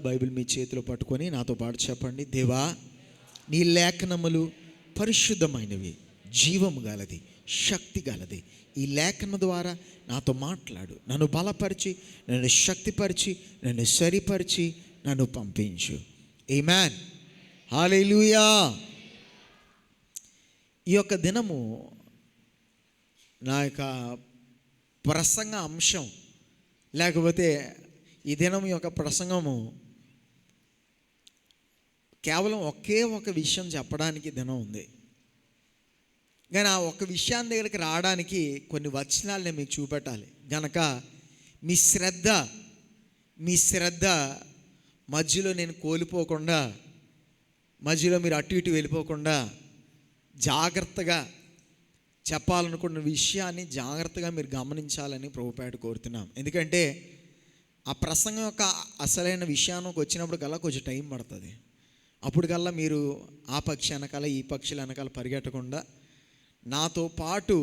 Bible మీ చేతిలో పట్టుకొని నాతో పాటు చెప్పండి. దేవా, నీ లేఖనములు పరిశుద్ధమైనవి, జీవము గలది, శక్తి గలది. ఈ లేఖనం ద్వారా నాతో మాట్లాడు, నన్ను బలపరిచి, నన్ను శక్తిపరిచి, నన్ను సరిపరిచి, నన్ను పంపించు. ఆమేన్. హల్లెలూయా. ఈ యొక్క దినము నా యొక్క ప్రసంగ అంశం, లేకపోతే ఈ దినం యొక్క ప్రసంగము కేవలం ఒకే ఒక విషయం చెప్పడానికి దినం ఉంది. కానీ ఆ ఒక్క విషయాన్ని దగ్గరికి రావడానికి కొన్ని వచనాలు నేను మీకు చూపెట్టాలి. గనక మీ శ్రద్ధ మధ్యలో నేను కోల్పోకుండా, మధ్యలో మీరు అటు ఇటు వెళ్ళిపోకుండా జాగ్రత్తగా చెప్పాలనుకున్న విషయాన్ని జాగ్రత్తగా మీరు గమనించాలని ప్రభుపేట కోరుతున్నాం. ఎందుకంటే ఆ ప్రసంగం యొక్క అసలైన విషయానికి వచ్చినప్పుడు కల్లా కొంచెం టైం పడుతుంది. అప్పుడు కల్లా మీరు ఆ పక్షి వెనకాల ఈ పక్షుల వెనకాల పరిగెట్టకుండా నాతో పాటు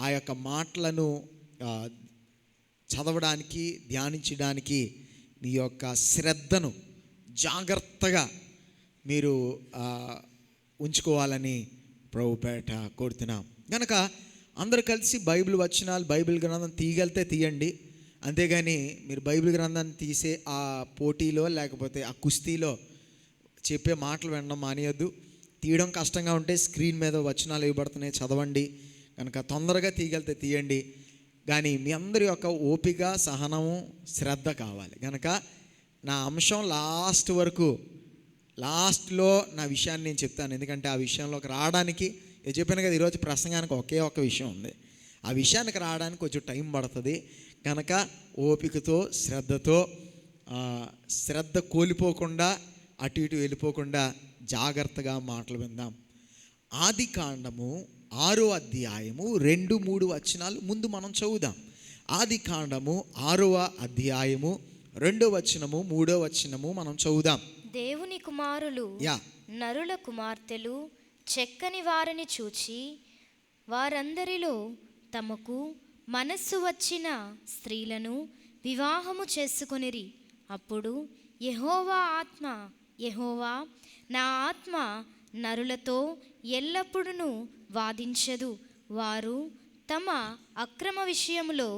ఆ యొక్క మాటలను చదవడానికి, ధ్యానించడానికి మీ యొక్క శ్రద్ధను జాగ్రత్తగా మీరు ఉంచుకోవాలని ప్రభుపేట కోరుతున్నాం. కనుక అందరూ కలిసి బైబిల్ వచనాలు, బైబిల్ గ్రంథం తీయగలితే తీయండి. అంతేగాని మీరు బైబిల్ గ్రంథాన్ని తీసే ఆ పోటీలో లేకపోతే ఆ కుస్తీలో చెప్పే మాటలు వినడం మానేయొద్దు. తీయడం కష్టంగా ఉంటే స్క్రీన్ మీద వచనాలు ఇవ్వబడుతున్నాయి, చదవండి. కనుక తొందరగా తీయగలితే తీయండి. కానీ మీ అందరి యొక్క ఓపిక, సహనము, శ్రద్ధ కావాలి. కనుక నా అంశం లాస్ట్లో నా విషయాన్ని నేను చెప్తాను. ఎందుకంటే ఆ విషయంలోకి రావడానికి నేను చెప్పాను కదా, ఈరోజు ప్రసంగానికి ఒకే ఒక్క విషయం ఉంది. ఆ విషయానికి రావడానికి కొంచెం టైం పడుతుంది. కనుక ఓపికతో, శ్రద్ధతో, శ్రద్ధ కోల్పోకుండా, అటు ఇటు వెళ్ళిపోకుండా జాగ్రత్తగా మాటలు విందాం. ఆదికాండము 6వ అధ్యాయము 2-3 వచనాలు ముందు మనం చదువుదాం. ఆదికాండము 6వ అధ్యాయము 2వ వచనము 3వ వచనము మనం చదువుదాం. దేవుని కుమారులు నరుల కుమార్తెలు చెక్కని వారిని చూచి వారందరిలో తమకు మనస్సు వచ్చిన స్త్రీలను వివాహము చేసుకొనిరి. అప్పుడు యెహోవా నా ఆత్మ నరులతో ఎల్లప్పుడూ వాదించదు. వారు తమ అక్రమ విషయములో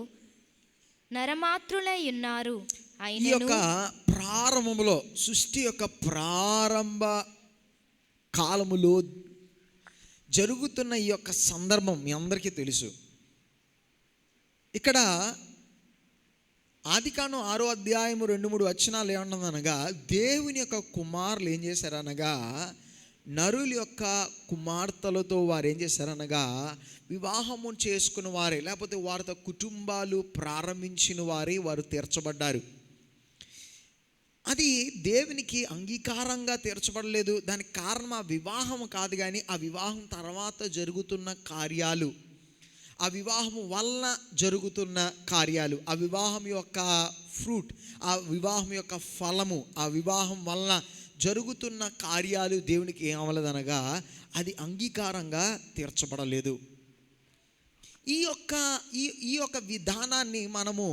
నరమాత్రులై ఉన్నారు. ఈ యొక్క ప్రారంభంలో, సృష్టి యొక్క ప్రారంభ కాలములో జరుగుతున్న ఈ యొక్క సందర్భం మీ అందరికీ తెలుసు. ఇక్కడ ఆదికాండం 6వ అధ్యాయము 2-3 వచనాలు ఏమన్నదనగా, దేవుని యొక్క కుమారులు ఏం చేశారనగా, నరుల యొక్క కుమార్తెలతో వారు ఏం చేశారనగా వివాహము చేసుకున్న వారే, లేకపోతే వారితో కుటుంబాలు ప్రారంభించిన వారు తీర్చబడ్డారు. అది దేవునికి అంగీకారంగా తీర్చబడలేదు. దానికి కారణం ఆ వివాహం కాదు, కానీ ఆ వివాహం తర్వాత జరుగుతున్న కార్యాలు, ఆ వివాహం వలన జరుగుతున్న కార్యాలు, ఆ వివాహం యొక్క ఫ్రూట్, ఆ వివాహం యొక్క ఫలము, ఆ వివాహం వలన జరుగుతున్న కార్యాలు దేవునికి ఏమవలేదనగా అది అంగీకారంగా తీర్చబడలేదు. ఈ యొక్క విధానాన్ని మనము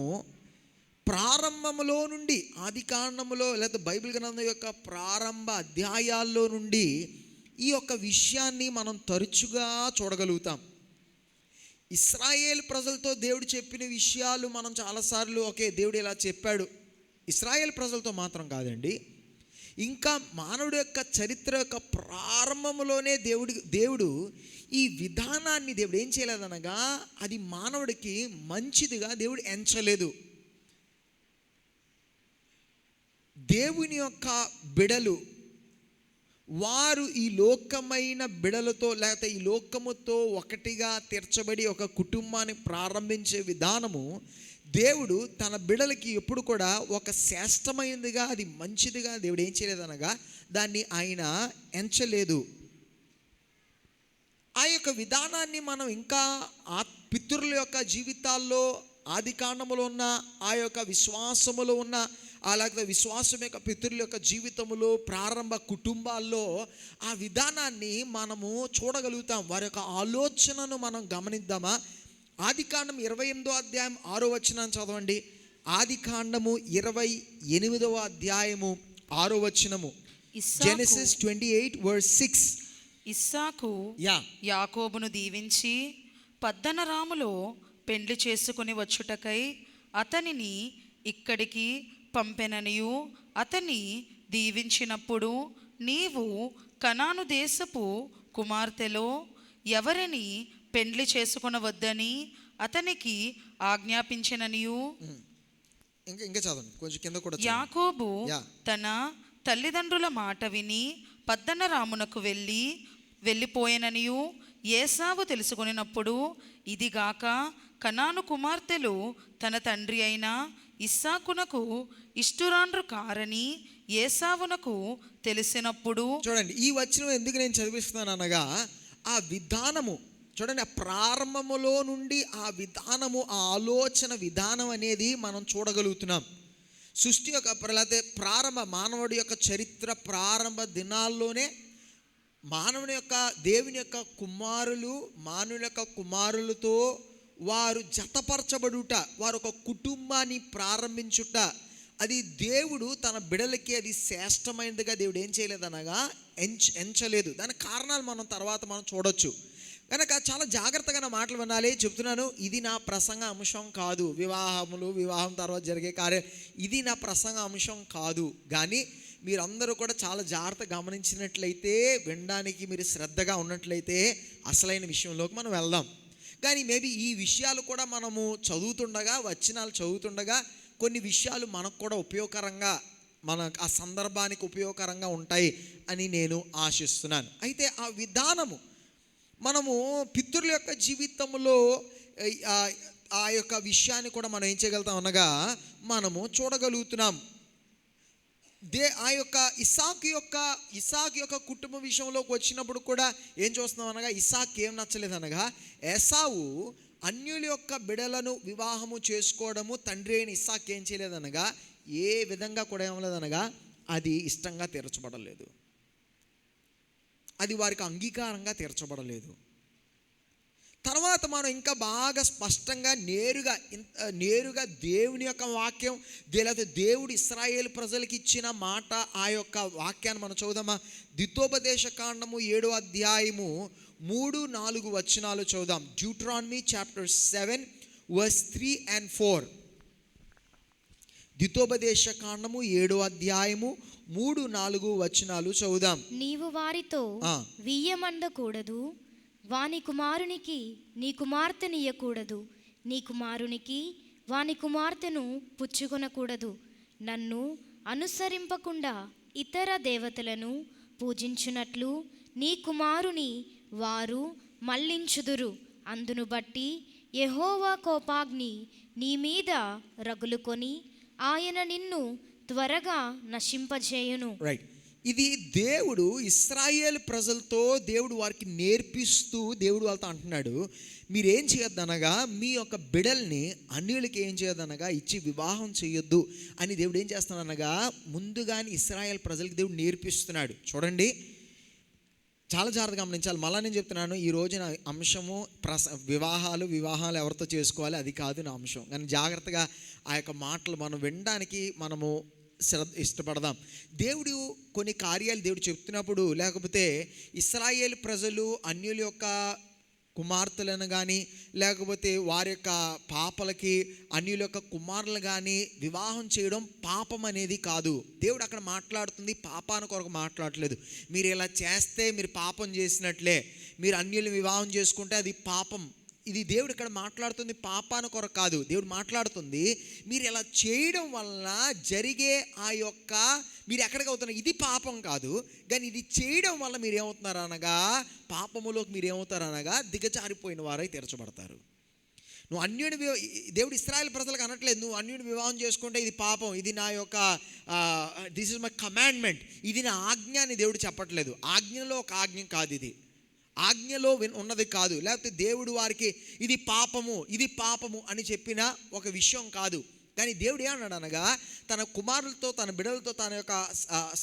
ప్రారంభంలో నుండి, ఆదికాండములో లేదా బైబిల్ గ్రంథం యొక్క ప్రారంభ అధ్యాయాల్లో నుండి ఈ యొక్క విషయాన్ని మనం తరచుగా చూడగలుగుతాం. ఇశ్రాయేల్ ప్రజలతో దేవుడు చెప్పిన విషయాలు మనం చాలాసార్లు ఓకే దేవుడు ఇలా చెప్పాడు. ఇశ్రాయేల్ ప్రజలతో మాత్రం కాదండి, ఇంకా మానవుడి యొక్క చరిత్ర యొక్క ప్రారంభంలోనే దేవుడు ఈ విధానాన్ని దేవుడు ఏం చేయలేదనగా అది మానవుడికి మంచిదిగా దేవుడు ఎంచలేదు. దేవుని యొక్క బిడలు వారు ఈ లోకమైన బిడలతో లేకపోతే ఈ లోకముతో ఒకటిగా తీర్చబడి ఒక కుటుంబాన్ని ప్రారంభించే విధానము దేవుడు తన బిడలకి ఎప్పుడు కూడా ఒక శ్రేష్టమైనదిగా, అది మంచిదిగా దేవుడు ఏం చేయలేదనగా దాన్ని ఆయన ఎంచలేదు. ఆ యొక్క విధానాన్ని మనం ఇంకా పితరుల యొక్క జీవితాల్లో, ఆదికాండములో ఉన్న ఆ యొక్క విశ్వాసములో ఉన్న అలాగే విశ్వాసం యొక్క పితరుల యొక్క జీవితంలో, ప్రారంభ కుటుంబాల్లో ఆ విధానాన్ని మనము చూడగలుగుతాం. వారి యొక్క ఆలోచనను మనం గమనిద్దామా? ఆదికాండం 28వ అధ్యాయం 6వ వచనాన్ని చదవండి. ఆదికాండము 28వ అధ్యాయము 6వ వచనము, ఇస్సాకు జెనసిస్ 28:6. ఇస్సాకు యా యాకోబును దీవించి పద్దనరాములో పెండ్లి చేసుకుని వచ్చుటకై అతనిని ఇక్కడికి పంపెననియు, అతని దీవించినప్పుడు నీవు కనాను దేశపు కుమార్తెలో ఎవరిని పెండ్లి చేసుకొనవద్దని అతనికి ఆజ్ఞాపించిననియు. ఇంకా చదవండి కొంచెం కింద కూడా చదవండి. యాకోబు యా. తన తల్లిదండ్రుల మాట విని పద్దనరామునకు వెళ్ళిపోయేననియు ఏసావు తెలుసుకొనినప్పుడు, ఇదిగాక కనాను కుమార్తెలు తన తండ్రి అయిన ఇస్సాకునకు ఇష్టురాండ్రు కారని ఏసావునకు తెలిసినప్పుడు. చూడండి, ఈ వచనం ఎందుకు నేను చదివిస్తున్నాను అనగా, ఆ విధానము చూడండి, ఆ ప్రారంభములో నుండి ఆ విధానము, ఆ ఆలోచన విధానం అనేది మనం చూడగలుగుతున్నాం. సృష్టి యొక్క లేకపోతే మానవుడి యొక్క చరిత్ర ప్రారంభ దినాల్లోనే మానవుని యొక్క దేవుని యొక్క కుమారులు మానవుని యొక్క కుమారులతో వారు జతపరచబడుట, వారు ఒక కుటుంబాన్ని ప్రారంభించుట, అది దేవుడు తన బిడలకి అది శ్రేష్టమైనదిగా దేవుడు ఏం చేయలేదనగా ఎంచలేదు. దానికి కారణాలు మనం చూడొచ్చు. కనుక చాలా జాగ్రత్తగా నా మాటలు వినాలి. చెప్తున్నాను, ఇది నా ప్రసంగ అంశం కాదు. వివాహం తర్వాత జరిగే కార్యం ఇది నా ప్రసంగ అంశం కాదు. కానీ మీరందరూ కూడా చాలా జాగ్రత్తగా గమనించినట్లయితే, వినడానికి మీరు శ్రద్ధగా ఉన్నట్లయితే అసలైన విషయంలోకి మనం వెళ్దాం. కానీ మేబీ ఈ విషయాలు కూడా మనము వచనాలు చదువుతుండగా కొన్ని విషయాలు మనకు కూడా ఉపయోగకరంగా, ఆ సందర్భానికి ఉపయోగకరంగా ఉంటాయి అని నేను ఆశిస్తున్నాను. అయితే ఆ విధానము మనము పితరుల యొక్క జీవితంలో ఆ యొక్క విషయాన్ని కూడా మనం ఏం చేయగలుగుతాం అనగా మనము చూడగలుగుతున్నాం. ఆ యొక్క ఇస్సాకు యొక్క కుటుంబ విషయంలోకి వచ్చినప్పుడు కూడా ఏం చూస్తున్నాం అనగా, ఇస్సాకు ఏం నచ్చలేదు అనగా, ఏసావు అన్యుల యొక్క బిడలను వివాహము చేసుకోవడము తండ్రి అయిన ఇస్సాకు ఏం చేయలేదనగా, ఏ విధంగా కూడా ఏమలేదనగా అది ఇష్టంగా తీర్చబడలేదు, అది వారికి అంగీకారంగా తీర్చబడలేదు. తర్వాత మనం ఇంకా బాగా స్పష్టంగా నేరుగా దేవుని యొక్క వాక్యం, లేకపోతే దేవుడు ఇశ్రాయేలు ప్రజలకు ఇచ్చిన మాట, ఆ యొక్క వాక్యాన్ని మనం చదువుదామా? ద్వితోపదేశ కాండము 7వ అధ్యాయము 3-4 వచనాలు చదువుదాం. Deuteronomy chapter 7 verse 3 and 4. ద్వితోపదేశ కాండము 7వ అధ్యాయము 3-4 వచనాలు చదువుదాం. నీవు వారితో వియ్యమందకూడదు, వాని కుమారునికి నీ కుమార్తెనియ్యకూడదు, నీ కుమారునికి వాని కుమార్తెను పుచ్చుకొనకూడదు, నన్ను అనుసరింపకుండా ఇతర దేవతలను పూజించునట్లు నీ కుమారుని వారు మళ్ళించుదురు. అందును బట్టి యెహోవా కోపాగ్ని నీ మీద రగులుకొని ఆయన నిన్ను త్వరగా నశింపజేయును. రైట్, ఇది దేవుడు ఇశ్రాయేలు ప్రజలతో దేవుడు వారికి నేర్పిస్తూ దేవుడు వాళ్ళతో అంటున్నాడు, మీరేం చేయొద్దనగా మీ యొక్క బిడల్ని అన్యులకి ఏం చేయొద్దనగా ఇచ్చి వివాహం చేయొద్దు అని దేవుడు ఏం చేస్తున్నాడనగా ముందుగానే ఇశ్రాయేలు ప్రజలకి దేవుడు నేర్పిస్తున్నాడు. చూడండి, చాలా జాగ్రత్తగా గమనించాలి. మళ్ళీ నేను చెప్తున్నాను, ఈ రోజున అంశము వివాహాలు ఎవరితో చేసుకోవాలి అది కాదు నా అంశం. కానీ జాగ్రత్తగా ఆ యొక్క మాటలు మనం వినడానికి మనము ఇష్టపడదాం. దేవుడు కొన్ని కార్యాలు దేవుడు చెప్తున్నప్పుడు, లేకపోతే ఇశ్రాయేలు ప్రజలు అన్యుల యొక్క కుమార్తెలను కానీ లేకపోతే వారి యొక్క పాపలకి అన్యుల యొక్క కుమారులు కానీ వివాహం చేయడం పాపం అనేది కాదు. దేవుడు అక్కడ మాట్లాడుతుంది పాపాన్ని కొరకు మాట్లాడలేదు. మీరు ఇలా చేస్తే మీరు పాపం చేసినట్లే, మీరు అన్యుల్ని వివాహం చేసుకుంటే అది పాపం. ఇది దేవుడు ఇక్కడ మాట్లాడుతుంది పాపాన్ని కొరకు కాదు. దేవుడు మాట్లాడుతుంది మీరు ఇలా చేయడం వల్ల జరిగే ఆ యొక్క మీరు ఎక్కడికి అవుతున్నారు, ఇది పాపం కాదు. కానీ ఇది చేయడం వల్ల మీరు ఏమవుతున్నారు అనగా పాపములోకి మీరు ఏమవుతారు అనగా దిగజారిపోయిన వారై తీర్చబడతారు. నువ్వు అన్యుడి దేవుడు ఇశ్రాయేలు ప్రజలకు అనట్లేదు, నువ్వు అన్యుడి వివాహం చేసుకుంటే ఇది పాపం, ఇది నా యొక్క దిస్ ఇస్ మై కమాండ్మెంట్, ఇది నా ఆజ్ఞ అని దేవుడు చెప్పట్లేదు. ఆజ్ఞలో ఒక ఆజ్ఞ కాదు, ఇది ఆజ్ఞలో ఉన్నది కాదు. లేకపోతే దేవుడు వారికి ఇది పాపము అని చెప్పిన ఒక విషయం కాదు. కానీ దేవుడు ఏమన్నాడు అనగా తన కుమారులతో తన బిడ్డలతో తన యొక్క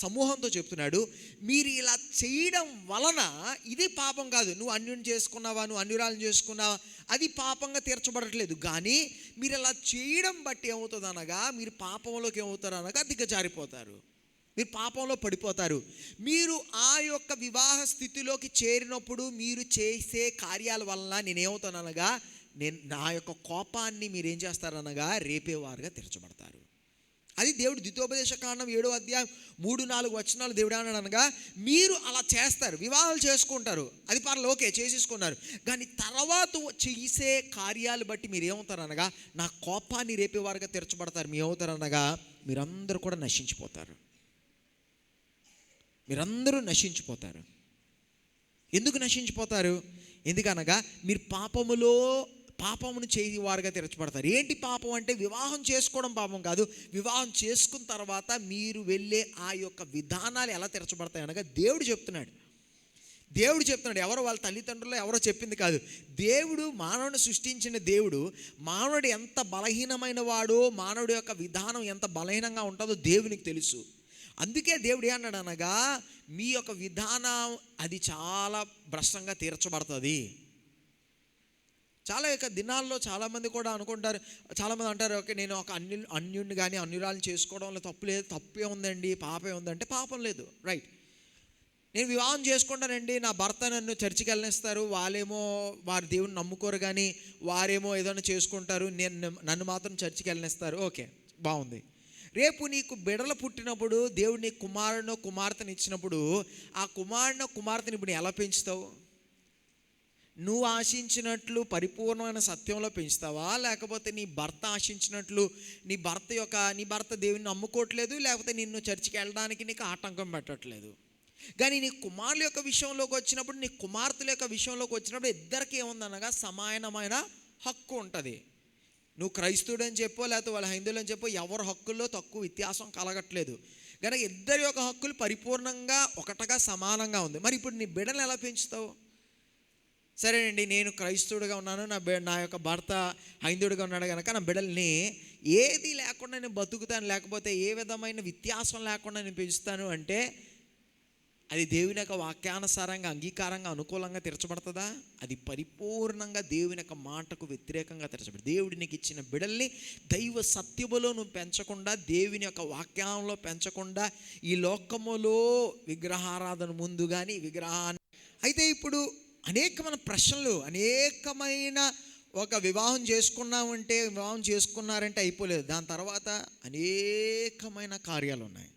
సమూహంతో చెప్తున్నాడు, మీరు ఇలా చేయడం వలన ఇది పాపం కాదు. నువ్వు అన్యుని చేసుకున్నావా, నువ్వు అన్యురాలను చేసుకున్నావా, అది పాపంగా తీర్చబడట్లేదు. కానీ మీరు ఇలా చేయడం బట్టి ఏమవుతుంది అనగా మీరు పాపంలోకి ఏమవుతారు అనగా దిగజారిపోతారు. మీరు పాపంలో పడిపోతారు. మీరు ఆ యొక్క వివాహ స్థితిలోకి చేరినప్పుడు మీరు చేసే కార్యాల వలన నేనేమవుతాననగా నా యొక్క కోపాన్ని మీరు ఏం చేస్తారనగా రేపేవారుగా తీర్చబడతారు. అది దేవుడు ద్వితీయోపదేశ కాండం 7వ అధ్యాయం 3-4 వచనాలు దేవుడు అన్నాడనగా మీరు అలా చేస్తారు, వివాహాలు చేసుకుంటారు, అది పర్లేదు, ఓకే చేసేసుకున్నారు. కానీ తర్వాత చేసే కార్యాలు బట్టి మీరు ఏమవుతారనగా నా కోపాన్ని రేపేవారుగా తీర్చబడతారు. మీ ఏమవుతారనగా మీరందరూ కూడా నశించిపోతారు. మీరందరూ నశించిపోతారు. ఎందుకు నశించిపోతారు? ఎందుకనగా మీరు పాపమును చేయవారుగా తీర్చబడతారు. ఏంటి పాపం అంటే వివాహం చేసుకోవడం పాపం కాదు. వివాహం చేసుకున్న తర్వాత మీరు వెళ్ళే ఆ యొక్క విధానాలు ఎలా తీర్చబడతాయి అనగా దేవుడు చెప్తున్నాడు. ఎవరో వాళ్ళ తల్లిదండ్రులు ఎవరో చెప్పింది కాదు. దేవుడు మానవుని సృష్టించిన దేవుడు, మానవుడు ఎంత బలహీనమైన వాడో, మానవుడి యొక్క విధానం ఎంత బలహీనంగా ఉంటుందో దేవునికి తెలుసు. అందుకే దేవుడు ఏమన్నాడు అనగా మీ యొక్క విధానం అది చాలా భ్రష్టంగా తీర్చబడుతుంది. చాలా యొక్క దినాల్లో చాలామంది కూడా అనుకుంటారు, చాలామంది అంటారు, ఓకే నేను ఒక అన్యుడిని కానీ అన్యురాలను చేసుకోవడంలో తప్పే ఉందండి, పాపే ఉందంటే పాపం లేదు, రైట్. నేను వివాహం చేసుకుంటానండి, నా భర్త నన్ను చర్చికి వెళ్ళనిస్తారు, వాళ్ళేమో వారి దేవుని నమ్ముకోరు కానీ వారేమో ఏదైనా చేసుకుంటారు, నన్ను మాత్రం చర్చికి వెళ్ళనిస్తారు, ఓకే బాగుంది. రేపు నీకు బిడ్డలు పుట్టినప్పుడు దేవుడు నీ కుమారునో కుమార్తెను ఇచ్చినప్పుడు ఆ కుమార్తెని ఇప్పుడు ఎలా పెంచుతావు? నువ్వు ఆశించినట్లు పరిపూర్ణమైన సత్యంలో పెంచుతావా, లేకపోతే నీ భర్త ఆశించినట్లు నీ భర్త దేవుని నమ్ముకోవట్లేదు, లేకపోతే నిన్ను చర్చికి వెళ్ళడానికి నీకు ఆటంకం పెట్టట్లేదు. కానీ నీ కుమారుల యొక్క విషయంలోకి వచ్చినప్పుడు, నీ కుమార్తెల యొక్క విషయంలోకి వచ్చినప్పుడు ఇద్దరికి ఏముందనగా సమానమైన హక్కు ఉంటుంది. నువ్వు క్రైస్తవుడని చెప్పో లేకపోతే వాళ్ళ హైందువులు అని చెప్పో ఎవరి హక్కుల్లో తక్కువ వ్యత్యాసం కలగట్లేదు. కనుక ఇద్దరి యొక్క హక్కులు పరిపూర్ణంగా ఒకటగా సమానంగా ఉంది. మరి ఇప్పుడు నీ బిడ్డను ఎలా పెంచుతావు? సరేనండి, నేను క్రైస్తవుడిగా ఉన్నాను, నా యొక్క భర్త హైందువుడిగా ఉన్నాడు కనుక నా బిడ్డల్ని ఏది లేకుండా నేను బతుకుతాను, లేకపోతే ఏ విధమైన వ్యత్యాసం లేకుండా నేను పెంచుతాను అంటే అది దేవుని యొక్క వాక్యానుసారంగా అంగీకారంగా అనుకూలంగా తీర్చబడుతుందా? అది పరిపూర్ణంగా దేవుని యొక్క మాటకు వ్యతిరేకంగా తీర్చబడుతుంది. దేవుడి నీకు ఇచ్చిన బిడ్డల్ని దైవ సత్యములో నువ్వు పెంచకుండా, దేవుని యొక్క వాక్యంలో పెంచకుండా ఈ లోకములో విగ్రహారాధన ముందు కానీ విగ్రహాన్ని అయితే ఇప్పుడు అనేకమైన ప్రశ్నలు, అనేకమైన ఒక వివాహం చేసుకున్నారంటే అయిపోలేదు. దాని తర్వాత అనేకమైన కార్యాలు ఉన్నాయి.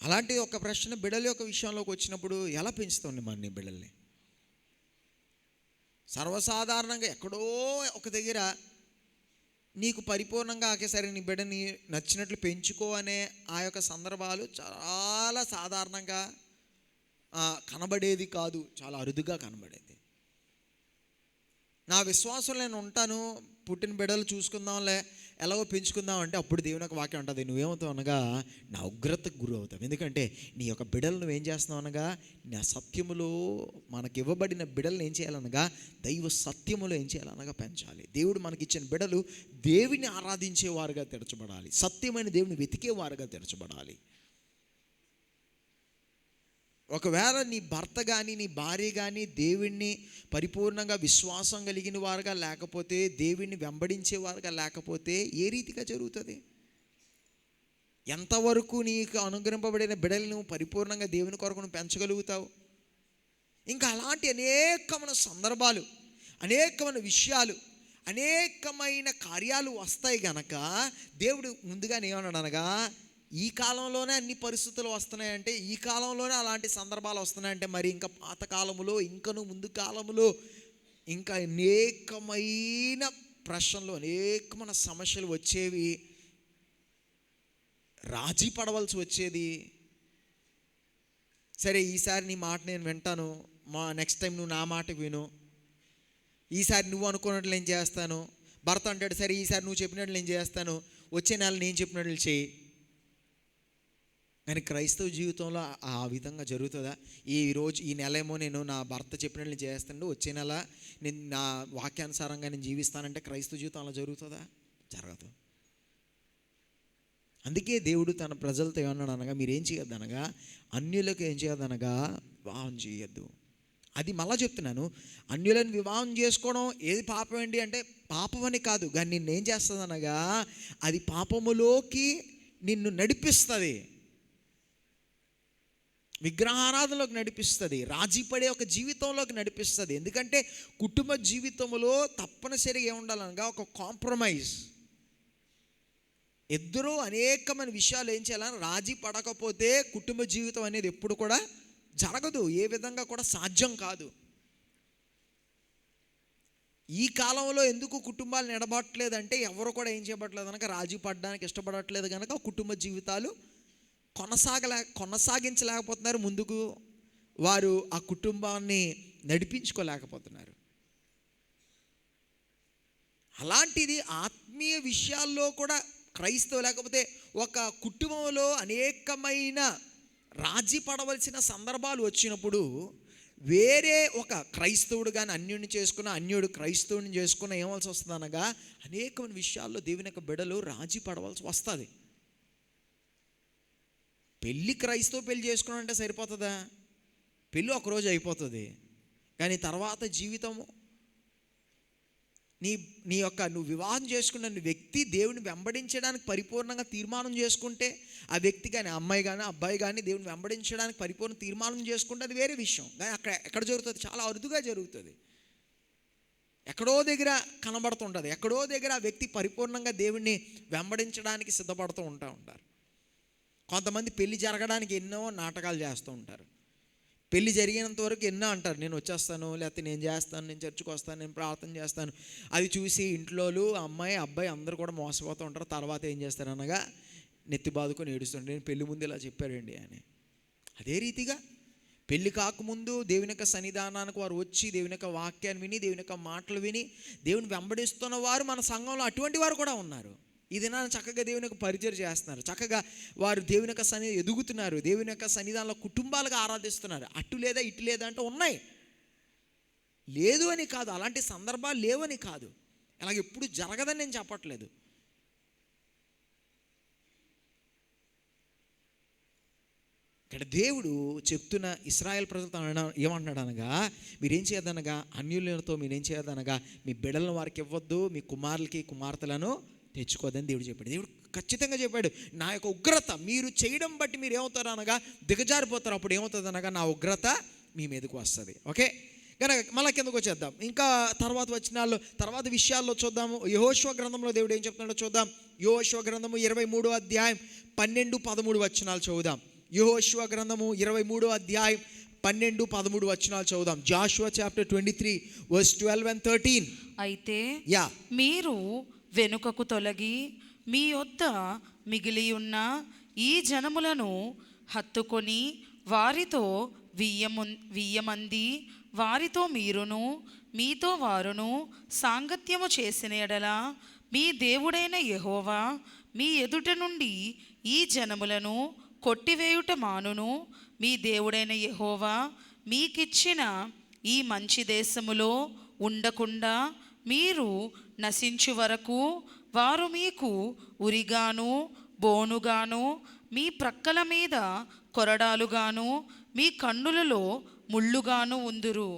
అలాంటి ఒక ప్రశ్న బిడ్డల యొక్క విషయంలోకి వచ్చినప్పుడు ఎలా పెంచుతుంది మరి నీ బిడ్డల్ని? సర్వసాధారణంగా ఎక్కడో ఒక దగ్గర నీకు పరిపూర్ణంగా సరే నీ బిడ్డని నచ్చినట్లు పెంచుకో అనే ఆ యొక్క సందర్భాలు చాలా సాధారణంగా కనబడేది కాదు, చాలా అరుదుగా కనబడేది. నా విశ్వాసం నేను ఉంటాను, పుట్టిన బిడ్డలు చూసుకుందాంలే, ఎలాగో పెంచుకుందాం అంటే అప్పుడు దేవుని యొక్క వాక్యం ఉంటుంది, నువ్వేమవుతావు అనగా నా ఉగ్రతకు గురి అవుతావు. ఎందుకంటే నీ యొక్క బిడ్డలు నువ్వేం చేస్తున్నావు అనగా నా సత్యములో మనకి ఇవ్వబడిన బిడ్డలను ఏం చేయాలనగా దైవ సత్యములో ఏం చేయాలనగా పెంచాలి. దేవుడు మనకిచ్చిన బిడ్డలు దేవుని ఆరాధించేవారుగా తెరచబడాలి, సత్యమైన దేవుని వెతికేవారుగా తెరచబడాలి. ఒకవేళ నీ భర్త కానీ నీ భార్య కానీ దేవుణ్ణి పరిపూర్ణంగా విశ్వాసం కలిగిన వారుగా లేకపోతే, దేవుణ్ణి వెంబడించేవారుగా లేకపోతే ఏ రీతిగా జరుగుతుంది? ఎంతవరకు నీకు అనుగ్రహింపబడిన బిడ్డలు నువ్వు పరిపూర్ణంగా దేవుని కొరకు నువ్వు పెంచగలుగుతావు? ఇంకా అలాంటి అనేకమైన సందర్భాలు, అనేకమైన విషయాలు, అనేకమైన కార్యాలు వస్తాయి గనక దేవుడు ముందుగానే ఏమన్నాడు అనగా ఈ కాలంలోనే అన్ని పరిస్థితులు వస్తున్నాయంటే, ఈ కాలంలోనే అలాంటి సందర్భాలు వస్తున్నాయంటే మరి ఇంకా పాత కాలములో, ఇంకను ముందు కాలములో ఇంకా అనేకమైన ప్రశ్నలు, అనేకమైన సమస్యలు వచ్చేవి, రాజీ పడవలసి వచ్చేది. సరే ఈసారి నీ మాట నేను వింటాను, నెక్స్ట్ టైం నువ్వు నా మాట విను, ఈసారి నువ్వు అనుకున్నట్లు నేను చేస్తాను. భర్త అంటాడు, సరే ఈసారి నువ్వు చెప్పినట్లు నేను చేస్తాను, వచ్చే నెల నేను చెప్పినట్లు చేయి. కానీ క్రైస్తవ జీవితంలో ఆ విధంగా జరుగుతుందా? ఈ నెల ఏమో నేను నా భర్త చెప్పినట్లు చేస్తాను, వచ్చే నెల నేను నా వాక్యానుసారంగా నేను జీవిస్తానంటే క్రైస్తవ జీవితం అలా జరుగుతుందా? జరగదు. అందుకే దేవుడు తన ప్రజలతో ఏమన్నాడు అనగా మీరేం చేయొద్దు అనగా అన్యులకు ఏం చేయొద్దనగా వివాహం చేయొద్దు. అది మళ్ళా చెప్తున్నాను, అన్యులను వివాహం చేసుకోవడం ఏది పాపం అండి అంటే పాపం అని కాదు, కానీ నిన్నేం చేస్తుంది అనగా అది పాపములోకి నిన్ను నడిపిస్తుంది, విగ్రహారాధనలోకి నడిపిస్తుంది, రాజీ పడే ఒక జీవితంలోకి నడిపిస్తుంది. ఎందుకంటే కుటుంబ జీవితంలో తప్పనిసరిగా ఏముండాలనగా ఒక కాంప్రమైజ్. ఇద్దరూ అనేకమైన విషయాలు ఏం చేయాలని రాజీ పడకపోతే కుటుంబ జీవితం అనేది ఎప్పుడు కూడా జరగదు, ఏ విధంగా కూడా సాధ్యం కాదు. ఈ కాలంలో ఎందుకు కుటుంబాలు నిలబడట్లేదంటే ఎవరు కూడా ఏం చేయబడట్లేదు కనుక, రాజీ పడడానికి ఇష్టపడట్లేదు కనుక కుటుంబ జీవితాలు కొనసాగించలేకపోతున్నారు, ముందుకు వారు ఆ కుటుంబాన్ని నడిపించుకోలేకపోతున్నారు. అలాంటిది ఆత్మీయ విషయాల్లో కూడా క్రైస్తవ లేకపోతే ఒక కుటుంబంలో అనేకమైన రాజీ పడవలసిన సందర్భాలు వచ్చినప్పుడు వేరే ఒక క్రైస్తవుడు కానీ అన్యుడిని చేసుకున్న, అన్యుడు క్రైస్తవుని చేసుకున్న ఏమవలసి వస్తుంది అనగా అనేకమైన విషయాల్లో దేవుని యొక్క బిడ్డలు రాజీ పడవలసి వస్తుంది. పెళ్ళి క్రైస్తవ పెళ్ళి చేసుకున్నా అంటే సరిపోతుందా? పెళ్ళి ఒకరోజు అయిపోతుంది, కానీ తర్వాత జీవితము నువ్వు వివాహం చేసుకున్న వ్యక్తి దేవుని వెంబడించడానికి పరిపూర్ణంగా తీర్మానం చేసుకుంటే, ఆ వ్యక్తి కానీ అమ్మాయి కానీ అబ్బాయి కానీ దేవుని వెంబడించడానికి పరిపూర్ణ తీర్మానం చేసుకుంటే అది వేరే విషయం. కానీ ఎక్కడ జరుగుతుంది? చాలా అరుదుగా జరుగుతుంది. ఎక్కడో దగ్గర కనబడుతుంటుంది, ఎక్కడో దగ్గర ఆ వ్యక్తి పరిపూర్ణంగా దేవుణ్ణి వెంబడించడానికి సిద్ధపడుతూ ఉంటారు. కొంతమంది పెళ్లి జరగడానికి ఎన్నో నాటకాలు చేస్తూ ఉంటారు. పెళ్ళి జరిగినంత వరకు ఎన్నో అంటారు, నేను వచ్చేస్తాను, లేకపోతే నేను చేస్తాను, నేను చర్చికి వస్తాను, నేను ప్రార్థన చేస్తాను. అది చూసి ఇంట్లోలు అమ్మాయి అబ్బాయి అందరూ కూడా మోసపోతూ ఉంటారు. తర్వాత ఏం చేస్తారు అనగా నెత్తి బాదుకొని ఏడుస్తుంటారు, నేను పెళ్ళి ముందు ఇలా చెప్పాడండి అని. అదే రీతిగా పెళ్ళి కాకముందు దేవుని యొక్క సన్నిధానానికి వారు వచ్చి దేవుని యొక్క వాక్యాన్ని విని, దేవుని యొక్క మాటలు విని దేవుని వెంబడిస్తున్న వారు మన సంఘంలో అటువంటి వారు కూడా ఉన్నారు. ఈ దినాన్ని చక్కగా దేవుని యొక్క పరిచయం చేస్తున్నారు, చక్కగా వారు దేవుని యొక్క ఎదుగుతున్నారు, దేవుని యొక్క సన్నిధానంలో కుటుంబాలుగా ఆరాధిస్తున్నారు. అటు లేదా ఇటు లేదా అంటే ఉన్నాయి, లేదు అని కాదు, అలాంటి సందర్భాలు లేవని కాదు, అలాగే ఎప్పుడు జరగదని నేను చెప్పట్లేదు. ఇక్కడ దేవుడు చెప్తున్న ఇశ్రాయేల్ ప్రజలతో ఏమంటున్నాడు అనగా, మీరేం చేయదనగా అన్యులతో మీరేం చేయదనగా మీ బిడ్డలను వారికి ఇవ్వద్దు, మీ కుమారులకి కుమార్తెలను తెచ్చుకోదని దేవుడు చెప్పాడు. దేవుడు ఖచ్చితంగా చెప్పాడు, నా యొక్క ఉగ్రత మీరు చేయడం బట్టి మీరు ఏమవుతారు అనగా దిగజారిపోతారు, అప్పుడు ఏమవుతుంది అనగా నా ఉగ్రత మీ మీదకు వస్తుంది. ఓకే, కనుక మళ్ళీ కిందకు వచ్చేద్దాం. ఇంకా తర్వాత విషయాల్లో చూద్దాము. యెహోషువ గ్రంథంలో దేవుడు ఏం చెప్తున్నాడో చూద్దాం. యెహోషువ గ్రంథము 23వ అధ్యాయం 12-13 వచనాలు చదువుదాం. యెహోషువ గ్రంథము 23వ అధ్యాయం 12-13 వచనాలు చదువుదాం. Joshua chapter 23 verse 12 and 13. అయితే మీరు వెనుకకు తొలగి మీ యొద్ద మిగిలి ఉన్న ఈ జనములను హత్తుకొని వారితో 1000 మంది వారితో మీరును మీతో వారును సాంగత్యము చేసిన ఎడల మీ దేవుడైన యెహోవా మీ ఎదుట నుండి ఈ జనములను కొట్టివేయుట మానును. మీ దేవుడైన యెహోవా మీకిచ్చిన ఈ మంచి దేశములో ఉండకుండా మీరు నశించు వరకు వారు మీకు ఉరిగాను బోనుగాను మీ ప్రక్కల మీద కొరడాలుగాను మీ కన్నులలో ముళ్ళుగాను ఉందురు.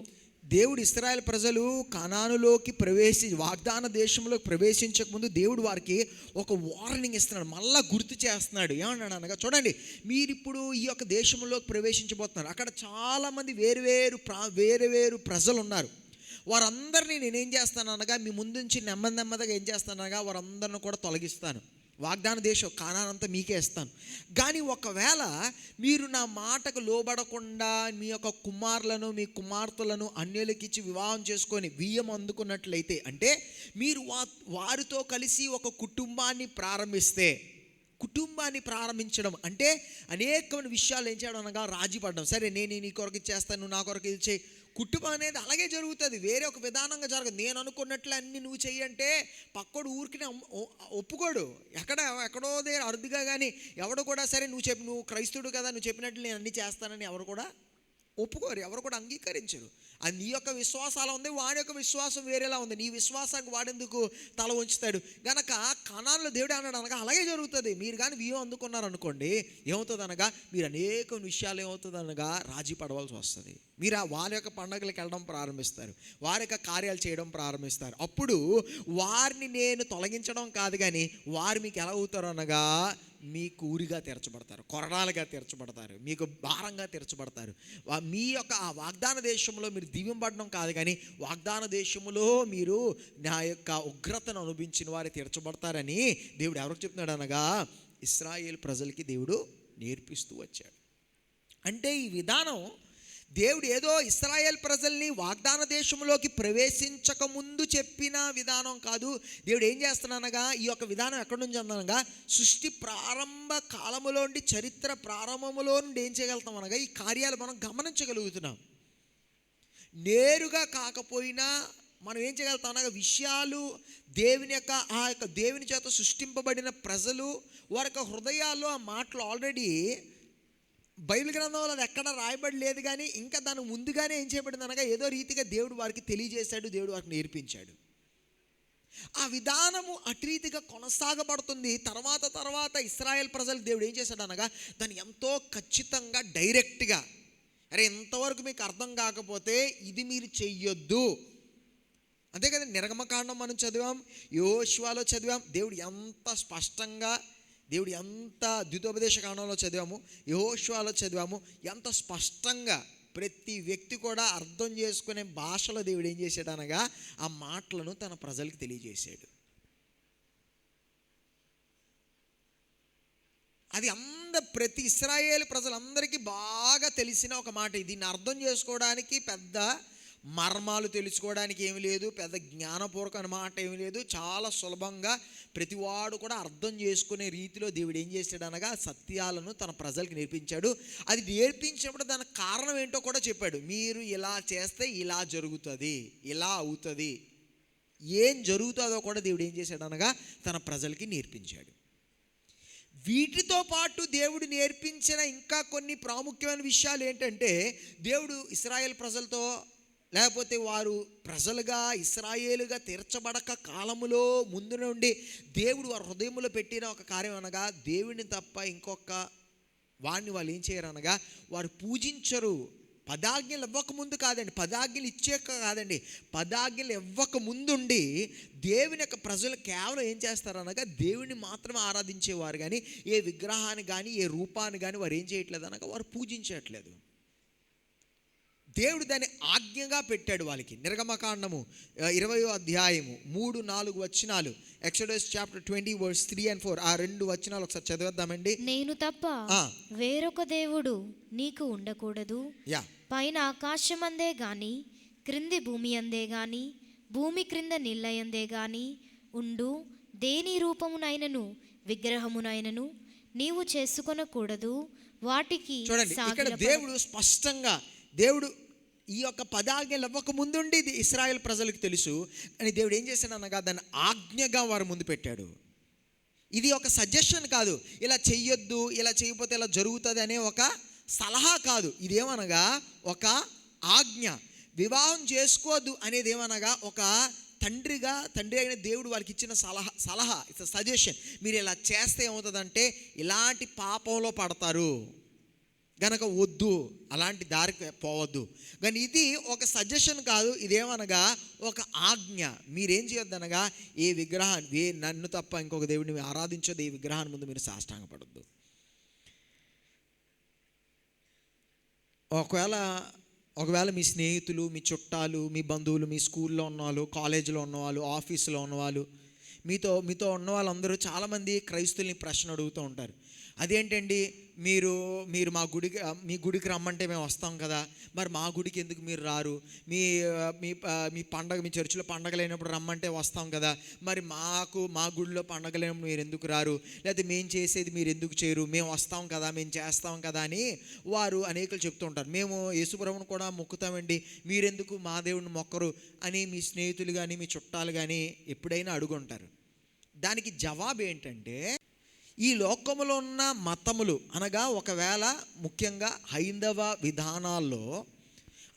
దేవుడు ఇశ్రాయేల్ ప్రజలు కనానులోకి వాగ్దాన దేశంలోకి ప్రవేశించక ముందు దేవుడు వారికి ఒక వార్నింగ్ ఇస్తున్నాడు, మళ్ళా గుర్తు చేస్తున్నాడు. ఏమన్నాడు అనగా, చూడండి మీరు ఇప్పుడు ఈ యొక్క దేశంలోకి ప్రవేశించబోతున్నారు, అక్కడ చాలామంది వేరు ప్రజలు ఉన్నారు. వారందరినీ నేనేం చేస్తాను అనగా మీ ముందు నుంచి నెమ్మదిగా ఏం చేస్తాను అనగా వారందరిని కూడా తొలగిస్తాను, వాగ్దాన దేశం కానానంతా మీకే ఇస్తాను. కానీ ఒకవేళ మీరు నా మాటకు లోబడకుండా మీ యొక్క కుమారులను మీ కుమార్తెలను అన్యులకిచ్చి వివాహం చేసుకొని బియ్యం అందుకున్నట్లయితే, అంటే మీరు వారితో కలిసి ఒక కుటుంబాన్ని ప్రారంభించడం అంటే అనేకమైన విషయాలు ఏం చేయడం అనగా రాజీ పడడం. సరే నేను నీ కొరకు ఇచ్చేస్తాను, నువ్వు నా కొరకు ఇది చేయి. కుటుంబం అనేది అలాగే జరుగుతుంది, వేరే ఒక విధానంగా జరగదు. నేను అనుకున్నట్లు అన్నీ నువ్వు చెయ్యంటే పక్కోడు ఊరికి ఒప్పుకోడు. ఎక్కడో దగ్గర అరుదుగా కానీ ఎవడు కూడా సరే నువ్వు క్రైస్తవుడు కదా, నువ్వు చెప్పినట్లు నేను అన్నీ చేస్తానని ఎవరు కూడా ఒప్పుకోరు, ఎవరు కూడా అంగీకరించరు. అది నీ యొక్క విశ్వాసం అలా ఉంది, వాడి యొక్క విశ్వాసం వేరేలా ఉంది. నీ విశ్వాసానికి వాడెందుకు తల ఉంచుతాడు? గనక కనానులో దేవుడు అన్నాడు అనగా అలాగే జరుగుతుంది. మీరు కానీ బియ్యం అందుకున్నారు అనుకోండి, ఏమవుతుంది అనగా మీరు అనేక విషయాలు ఏమవుతుంది అనగా రాజీ పడవలసి వస్తుంది. మీరు వారి యొక్క పండుగలకు వెళ్ళడం ప్రారంభిస్తారు, వారి యొక్క కార్యాలు చేయడం ప్రారంభిస్తారు. అప్పుడు వారిని నేను తొలగించడం కాదు, కానీ వారు మీకు ఎలా అవుతారు అనగా మీకు ఊరిగా తీర్చబడతారు, కొరడాలుగా తీర్చబడతారు, మీకు భారంగా తీర్చబడతారు. మీ యొక్క ఆ వాగ్దాన దేశంలో మీరు దీవింపబడడం కాదు, కానీ వాగ్దాన దేశంలో మీరు నా యొక్క ఉగ్రతను అనుభవించిన వారు తీర్చబడతారని దేవుడు ఎవరికి చెప్తున్నాడు అనగా ఇశ్రాయేలు ప్రజలకి దేవుడు నేర్పిస్తూ వచ్చాడు. అంటే ఈ విధానం దేవుడు ఏదో ఇశ్రాయేల్ ప్రజల్ని వాగ్దాన దేశంలోకి ప్రవేశించక ముందు చెప్పిన విధానం కాదు. దేవుడు ఏం చేస్తున్నానగా ఈ యొక్క విధానం ఎక్కడి నుంచి అందనగా సృష్టి ప్రారంభ కాలములో నుండి, చరిత్ర ప్రారంభములో నుండి ఏం చేయగలుగుతాం అనగా ఈ కార్యాలు మనం గమనించగలుగుతున్నాం. నేరుగా కాకపోయినా మనం ఏం చేయగలుగుతాం అనగా విషయాలు దేవుని యొక్క ఆ యొక్క దేవుని చేత సృష్టింపబడిన ప్రజలు వారి యొక్క హృదయాల్లో ఆ మాటలు ఆల్రెడీ బైబిల్ గ్రంథంలో అది ఎక్కడ రాయబడి లేదు, కానీ ఇంకా దాని ముందుగానే ఏం చేయబడింది అనగా ఏదో రీతిగా దేవుడు వారికి తెలియజేశాడు, దేవుడు వారికి నేర్పించాడు. ఆ విధానము అటు రీతిగా కొనసాగబడుతుంది. తర్వాత ఇశ్రాయేల్ ప్రజలకు దేవుడు ఏం చేశాడు అనగా దాన్ని ఎంతో ఖచ్చితంగా డైరెక్ట్గా, అరే ఇంతవరకు మీకు అర్థం కాకపోతే ఇది మీరు చెయ్యొద్దు, అంతే కదా. నిర్గమకాండం మనం చదివాం, యోషువలో చదివాం, దేవుడు ఎంత స్పష్టంగా, దేవుడు ఎంత ద్వితోపదేశ కాండంలో చదివాము, యెహోషువలో చదివాము, ఎంత స్పష్టంగా ప్రతి వ్యక్తి కూడా అర్థం చేసుకునే భాషలో దేవుడు ఏం చేశాడు అనగా ఆ మాటలను తన ప్రజలకు తెలియజేశాడు. అది ప్రతి ఇశ్రాయేలు ప్రజలందరికీ బాగా తెలిసిన ఒక మాట. దీన్ని అర్థం చేసుకోవడానికి పెద్ద మర్మాలు తెలుసుకోవడానికి ఏమి లేదు, పెద్ద జ్ఞానపూర్వకమైన మాట ఏమి లేదు. చాలా సులభంగా ప్రతివాడు కూడా అర్థం చేసుకునే రీతిలో దేవుడు ఏం చేశాడు అనగా సత్యాలను తన ప్రజలకు నేర్పించాడు. అది నేర్పించినప్పుడు దానికి కారణం ఏంటో కూడా చెప్పాడు. మీరు ఇలా చేస్తే ఇలా జరుగుతుంది, ఇలా అవుతుంది, ఏం జరుగుతుందో కూడా దేవుడు ఏం చేశాడు అనగా తన ప్రజలకి నేర్పించాడు. వీటితో పాటు దేవుడు నేర్పించిన ఇంకా కొన్ని ప్రాముఖ్యమైన విషయాలు ఏంటంటే, దేవుడు ఇశ్రాయేల్ ప్రజలతో, లేకపోతే వారు ప్రజలుగా ఇశ్రాయేలుగా తీర్చబడక కాలములో ముందు నుండి దేవుడు వారి హృదయంలో పెట్టిన ఒక కార్యం అనగా దేవుడిని తప్ప ఇంకొక వాడిని వాళ్ళు ఏం చేయరు అనగా వారు పూజించరు. పదాజ్ఞలు ఇవ్వక ముందు కాదండి, పదాజ్ఞలు ఇచ్చాక కాదండి, పదాజ్ఞలు ఇవ్వక ముందుండి దేవుని యొక్క ప్రజలు కేవలం ఏం చేస్తారు అనగా దేవుడిని మాత్రమే ఆరాధించేవారు, కానీ ఏ విగ్రహాన్ని కానీ ఏ రూపాన్ని కానీ వారు ఏం చేయట్లేదు అనగా వారు పూజించట్లేదు. దేవుడు దాన్ని ఆజ్ఞగా పెట్టాడు వాళ్ళకి. నిర్గమకాండము 20వ అధ్యాయము 3-4 వచనాలు, ఎక్సోడస్ చాప్టర్ 20 వర్స్ 3 and 4, ఆ 2 వచనాలు ఒకసారి చదివేద్దామండి. నేను తప్ప వేరొక దేవుడు నీకు ఉండకూడదు. పైన ఆకాశమందే గాని క్రింది భూమి అందే గాని భూమి క్రింద నీళ్ళయందే గాని ఉండు దేని రూపమునైనను విగ్రహమునైనను నీవు చేసుకొనకూడదు. వాటికి చూడండి, ఇక్కడ దేవుడు స్పష్టంగా, దేవుడు ఈ యొక్క పదాజ్ఞలు ఇవ్వక ముందుండి ఇది ఇశ్రాయేల్ ప్రజలకు తెలుసు, అని దేవుడు ఏం చేశాడు అనగా దాన్ని ఆజ్ఞగా వారి ముందు పెట్టాడు. ఇది ఒక సజెషన్ కాదు, ఇలా చెయ్యొద్దు, ఇలా చేయకపోతే ఇలా జరుగుతుంది అనే ఒక సలహా కాదు. ఇదేమనగా ఒక ఆజ్ఞ. వివాహం చేసుకోవద్దు అనేది ఏమనగా ఒక తండ్రి అయిన దేవుడు వాళ్ళకి ఇచ్చిన సలహా, ఇట్స్ సజెషన్. మీరు ఇలా చేస్తే ఏమవుతుందంటే ఇలాంటి పాపంలో పడతారు గనక వద్దు, అలాంటి దారికి పోవద్దు. కానీ ఇది ఒక సజెషన్ కాదు, ఇదేమనగా ఒక ఆజ్ఞ. మీరేం చేయొద్దు అనగా ఏ విగ్రహాన్ని, నన్ను తప్ప ఇంకొక దేవుడిని ఆరాధించొద్దు, ఈ విగ్రహాన్ని ముందు మీరు సాష్టాంగపడొద్దు. ఒకవేళ మీ స్నేహితులు, మీ చుట్టాలు, మీ బంధువులు, మీ స్కూల్లో ఉన్నవాళ్ళు, కాలేజీలో ఉన్నవాళ్ళు, ఆఫీసులో ఉన్నవాళ్ళు, మీతో ఉన్న వాళ్ళందరూ చాలామంది క్రైస్తువుల్ని ప్రశ్న అడుగుతూ ఉంటారు. అదేంటండి, మీరు మీ గుడికి రమ్మంటే మేము వస్తాం కదా, మరి మా గుడికి ఎందుకు మీరు రారు? మీ పండగ, మీ చర్చిలో పండగ లేనప్పుడు రమ్మంటే వస్తాం కదా, మరి మా గుడిలో పండగ లేనప్పుడు మీరు ఎందుకు రారు? లేకపోతే మేము చేసేది మీరు ఎందుకు చేయరు? మేము వస్తాం కదా, మేము చేస్తాం కదా అని వారు అనేకులు చెప్తూ ఉంటారు. మేము యేసుప్రభువుని కూడా మొక్కుతామండి, మీరెందుకు మా దేవుడిని మొక్కరు అని మీ స్నేహితులు కానీ మీ చుట్టాలు కానీ ఎప్పుడైనా అడుగుంటారు. దానికి జవాబు ఏంటంటే, ఈ లోకములో ఉన్న మతములు అనగా ఒకవేళ ముఖ్యంగా హైందవ విధానాల్లో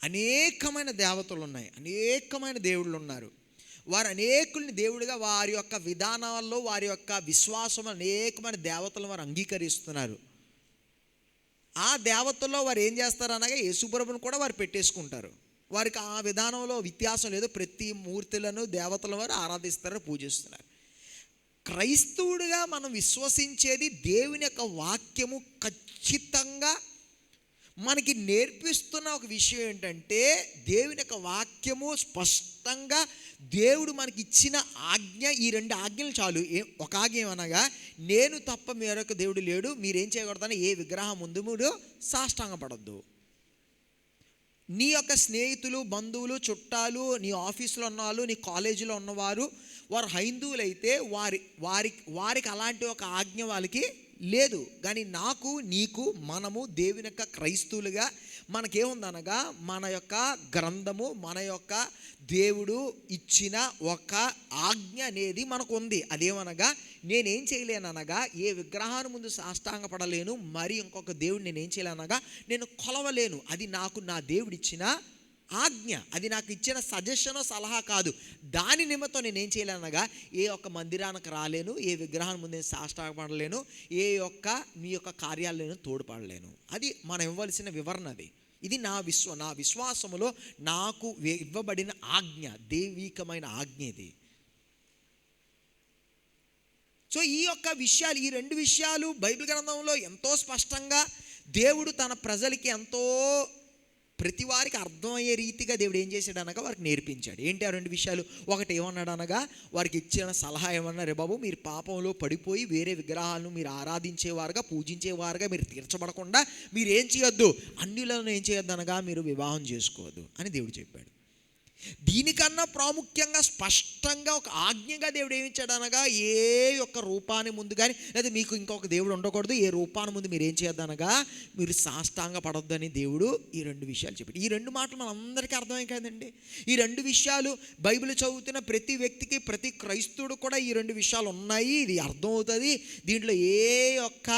అనేకమైన దేవతలు ఉన్నాయి, అనేకమైన దేవుళ్ళు ఉన్నారు. వారు అనేకుల్ని దేవుడిగా వారి యొక్క విధానాల్లో, వారి యొక్క విశ్వాసం అనేకమైన దేవతలను వారు అంగీకరిస్తున్నారు. ఆ దేవతల్లో వారు ఏం చేస్తారు అనగా యేసుప్రభువును కూడా వారు పెట్టేసుకుంటారు. వారికి ఆ విధానంలో వ్యత్యాసం లేదు, ప్రతి మూర్తులను దేవతలను వారు ఆరాధిస్తారు, పూజిస్తున్నారు. క్రైస్తవుడిగా మనం విశ్వసించేది దేవుని యొక్క వాక్యము ఖచ్చితంగా మనకి నేర్పిస్తున్న ఒక విషయం ఏంటంటే, దేవుని యొక్క వాక్యము స్పష్టంగా దేవుడు మనకి ఇచ్చిన ఆజ్ఞ, ఈ 2 ఆజ్ఞలు చాలు. ఒక ఆజ్ఞ ఏమనగా, నేను తప్ప మరొక దేవుడు లేడు, మీరేం చేయకూడదని ఏ విగ్రహం ముందు మీరు సాష్టాంగపడద్దు. నీ యొక్క స్నేహితులు, బంధువులు, చుట్టాలు, నీ ఆఫీసులో ఉన్నవాళ్ళు, నీ కాలేజీలో ఉన్నవారు, వారు హైందువులైతే వారికి అలాంటి ఒక ఆజ్ఞ వాళ్ళకి లేదు. కానీ నాకు, నీకు, మనము దేవుని యొక్క క్రైస్తవులుగా మనకేముందనగా, మన యొక్క గ్రంథము, మన యొక్క దేవుడు ఇచ్చిన ఒక ఆజ్ఞ అనేది మనకు ఉంది. అదేమనగా, నేనేం చేయలేననగా ఏ విగ్రహాన్ని ముందు సాష్టాంగపడలేను, మరి ఇంకొక దేవుడు నేనేం చేయలేనగా నేను కొలవలేను. అది నాకు నా దేవుడిచ్చిన ఆజ్ఞ, అది నాకు ఇచ్చిన సజెషనో సలహా కాదు. దాని నిమిత్తం నేనేం చేయలేనగా ఏ ఒక్క మందిరానికి రాలేను, ఏ విగ్రహాన్ని ముందు నేను సాష్టాంగపడలేను, ఏ ఒక్క మీ యొక్క కార్యాలు నేను తోడ్పడలేను. అది మనం ఇవ్వవలసిన వివరణ. అది ఇది నా విశ్వాసములో నాకు ఇవ్వబడిన ఆజ్ఞ, దైవికమైన ఆజ్ఞ ఇది. సో ఈ యొక్క విషయాలు, ఈ 2 విషయాలు బైబిల్ గ్రంథంలో ఎంతో స్పష్టంగా దేవుడు తన ప్రజలకి ఎంతో ప్రతి వారికి అర్థమయ్యే రీతిగా దేవుడు ఏం చేశాడు అనగా వారికి నేర్పించాడు. ఏంటి ఆ 2 విషయాలు? ఒకటి ఏమన్నాడు అనగా, వారికి ఇచ్చిన సలహా ఏమన్నారే, బాబు మీరు పాపంలో పడిపోయి వేరే విగ్రహాలను మీరు ఆరాధించేవారుగా, పూజించేవారుగా మీరు తీర్చబడకుండా మీరు ఏం చేయొద్దు, అన్యులను ఏం చేయొద్దు అనగా మీరు వివాహం చేసుకోవద్దు అని దేవుడు చెప్పాడు. దీనికన్నా ప్రాముఖ్యంగా స్పష్టంగా ఒక ఆజ్ఞగా దేవుడు ఏమిచ్చాడు అనగా, ఏ యొక్క రూపాన్ని ముందు కానీ, లేదా మీకు ఇంకొక దేవుడు ఉండకూడదు, ఏ రూపాన్ని ముందు మీరు ఏం చేయొద్దు అనగా మీరు సాష్టాంగ పడొద్దని దేవుడు ఈ 2 విషయాలు చెప్పాడు. ఈ 2 మాటలు మన అందరికీ అర్థమై కదండి. ఈ 2 విషయాలు బైబిల్ చదువుతున్న ప్రతి వ్యక్తికి, ప్రతి క్రైస్తవుడు కూడా ఈ 2 విషయాలు ఉన్నాయి, ఇది అర్థమవుతుంది. దీంట్లో ఏ యొక్క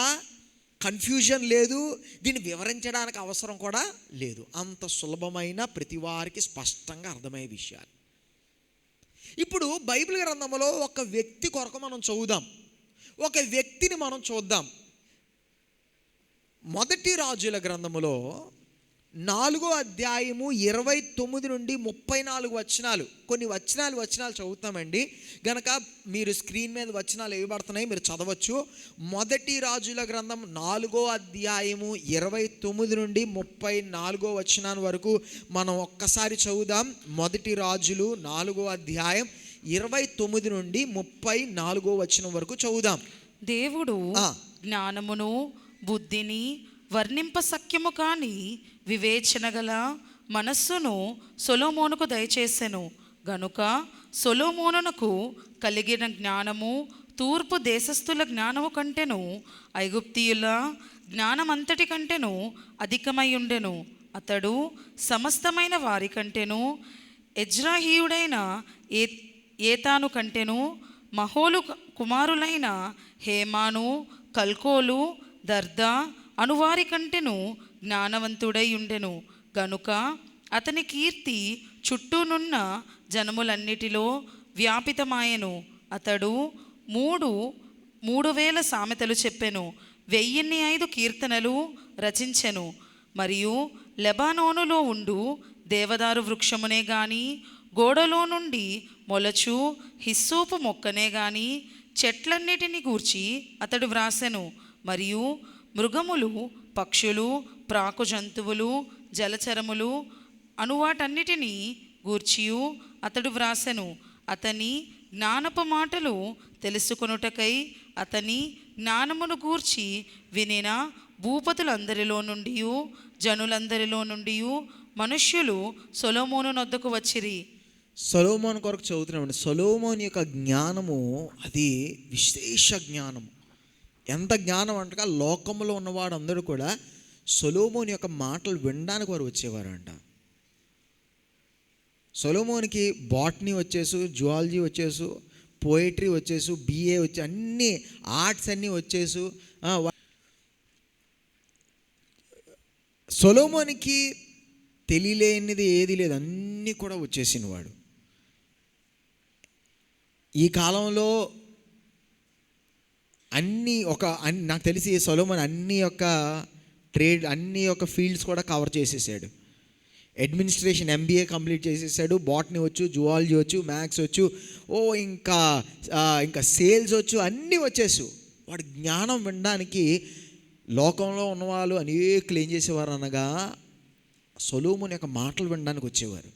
కన్ఫ్యూజన్ లేదు, దీన్ని వివరించడానికి అవసరం కూడా లేదు. అంత సులభమైన, ప్రతి వారికి స్పష్టంగా అర్థమయ్యే విషయాలు. ఇప్పుడు బైబిల్ గ్రంథంలో ఒక వ్యక్తి కొరకు మనం చదువుదాం, ఒక వ్యక్తిని మనం చూద్దాం. మొదటి రాజుల గ్రంథములో 4వ అధ్యాయము 29 నుండి 34 వచనాలు, కొన్ని వచనాలు చదువుతామండి. గనక మీరు స్క్రీన్ మీద వచనాలు ఇవ్వబడుతున్నాయి, మీరు చదవచ్చు. మొదటి రాజుల గ్రంథం 4వ అధ్యాయము 29 నుండి 34 వచనాల వరకు మనం ఒక్కసారి చదువుదాం. మొదటి రాజులు 4వ అధ్యాయం 29 నుండి 34 వచనం వరకు చదువుదాం. దేవుడు జ్ఞానమును, బుద్ధిని, వర్ణింప సఖ్యము కాని వివేచన గల మనస్సును సొలొమోనుకు దయచేసెను. గనుక సొలొమోనునకు కలిగిన జ్ఞానము తూర్పు దేశస్థుల జ్ఞానము కంటెను, ఐగుప్తీయుల జ్ఞానమంతటి కంటెను అధికమై ఉండెను. అతడు సమస్తమైన వారి కంటెను, ఎజ్రాహీయుడైన ఏతాను కంటెను, మహోలు కుమారులైన హేమాను, కల్కోలు, దర్దా అనువారి కంటెను జ్ఞానవంతుడై ఉండెను. గనుక అతని కీర్తి చుట్టూనున్న జనములన్నిటిలో వ్యాపితమాయెను. అతడు 3,000 సామెతలు చెప్పెను, 1,005 కీర్తనలు రచించెను. మరియు లెబానోనులో ఉండు దేవదారు వృక్షమునే గాని, గోడలో నుండి మొలచు హిస్సోపు మొక్కనే గాని చెట్లన్నిటిని గూర్చి అతడు వ్రాసెను. మరియు మృగములు, పక్షులు, ప్రాకు జంతువులు, జలచరములు అనువాటన్నిటినీ గూర్చియు అతడు వ్రాసెను. అతని జ్ఞానపు మాటలు తెలుసుకొనుటకై అతని జ్ఞానమును గూర్చి వినిన భూపతులందరిలో నుండి, జనులందరిలో నుండి మనుష్యులు సొలొమోను నొద్దకు వచ్చిరి. సొలొమోను కొరకు చదువుతున్నామండి. సొలొమోను యొక్క జ్ఞానము అది విశేష జ్ఞానం. ఎంత జ్ఞానం అంటగా, లోకంలో ఉన్నవాడు అందరూ కూడా సొలొమోను యొక్క మాటలు వినడానికి వారు వచ్చేవారంట. సొలొమోనికి బాటనీ వచ్చేసు, జువాలజీ వచ్చేసు, పోయిటరీ వచ్చేసు, బిఏ వచ్చే, అన్ని ఆర్ట్స్ అన్నీ వచ్చేసు. సొలొమోనికి తెలియలేనిది ఏది లేదు, అన్నీ కూడా వచ్చేసిన వాడు. ఈ కాలంలో నాకు తెలిసి సొలొమోన్ అన్ని యొక్క ఫీల్డ్స్ కూడా కవర్ చేసేసాడు. అడ్మినిస్ట్రేషన్ MBA కంప్లీట్ చేసేసాడు, బాటనీ వచ్చు, జువాలజీ వచ్చు, మ్యాథ్స్ వచ్చు, ఇంకా సేల్స్ వచ్చు, అన్నీ వచ్చేసు. వాడి జ్ఞానం వినడానికి లోకంలో ఉన్నవాళ్ళు అనేకులు ఏం చేసేవారు అనగా సొలొమోను యొక్క మాటలు వినడానికి వచ్చేవారు.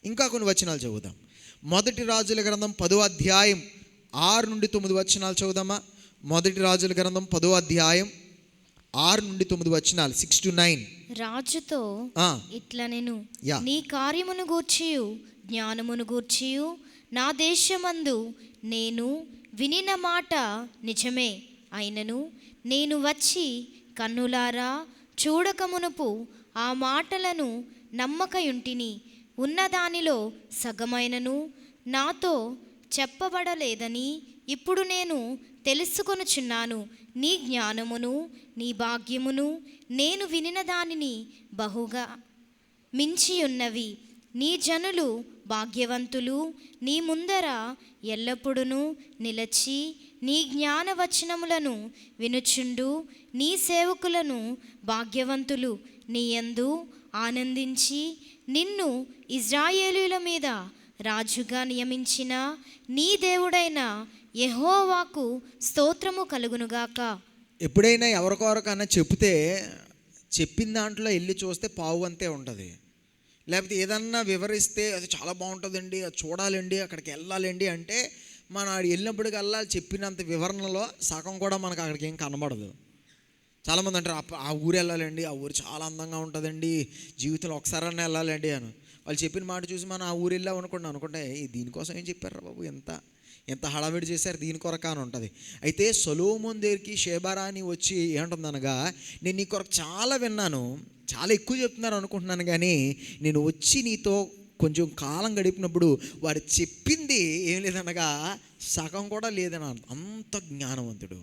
ఇంకా కొన్ని వచనాలు చదువుదాం. మొదటి రాజుల గ్రంథం 10వ అధ్యాయం 6 నుండి 9 వచనాలు చదువుదామా. మొదటి రాజుల గ్రంథం 10వ అధ్యాయం 6 నుండి 9 వచనాలు, 6 to 9. రాజుతో ఇట్లా నేను నీ కార్యమును గూర్చియు జ్ఞానమును గూర్చియు నా దేశమందు నేను వినిన మాట నిజమే అయినను నేను వచ్చి కన్నులారా చూడకమునుపు ఆ మాటలను నమ్మకయుంటిని. ఉన్నదానిలో సగమైనను నాతో చెప్పబడలేదని ఇప్పుడు నేను తెలుసుకొనుచున్నాను. నీ జ్ఞానమును నీ భాగ్యమును నేను వినిన దానిని బహుగా మించి ఉన్నవి. నీ జనులు భాగ్యవంతులు, నీ ముందర ఎల్లప్పుడూ నిలచి నీ జ్ఞానవచనములను వినుచుండు. నీ సేవకులను భాగ్యవంతులు, నీ యందు ఆనందించి నిన్ను ఇశ్రాయేలీయుల మీద రాజుగా నియమించిన నీ దేవుడైన యెహోవాకు స్తోత్రము కలుగునుగాక. ఎప్పుడైనా ఎవరికొరకన్నా చెప్తే చెప్పిన దాంట్లో వెళ్ళి చూస్తే పావు అంతే ఉంటుంది. లేకపోతే ఏదన్నా వివరిస్తే అది చాలా బాగుంటుందండి, అది చూడాలండి, అక్కడికి వెళ్ళాలండి అంటే మనం వెళ్ళినప్పటికల్లా చెప్పినంత వివరణలో సగం కూడా మనకు అక్కడికి ఏం కనబడదు. చాలామంది అంటారు ఆ ఊరు వెళ్ళాలండి, ఆ ఊరు చాలా అందంగా ఉంటుందండి, జీవితంలో ఒకసారైనా వెళ్ళాలండి అని. వాళ్ళు చెప్పిన మాట చూసి మనం ఆ ఊరు వెళ్ళాం అనుకుంటే దీనికోసం ఏం చెప్పారు బాబు, ఎంత హడావిడి చేశారు దీని కొరక అని ఉంటుంది. అయితే సొలొమోను దగ్గరికి షేబారాని వచ్చి ఏమంటుందనగా, నేను నీ కొరకు చాలా విన్నాను, చాలా ఎక్కువ చెప్తున్నారు అనుకుంటున్నాను, కానీ నేను వచ్చి నీతో కొంచెం కాలం గడిపినప్పుడు వాడు చెప్పింది ఏం లేదనగా సగం కూడా లేదని. అంత జ్ఞానవంతుడు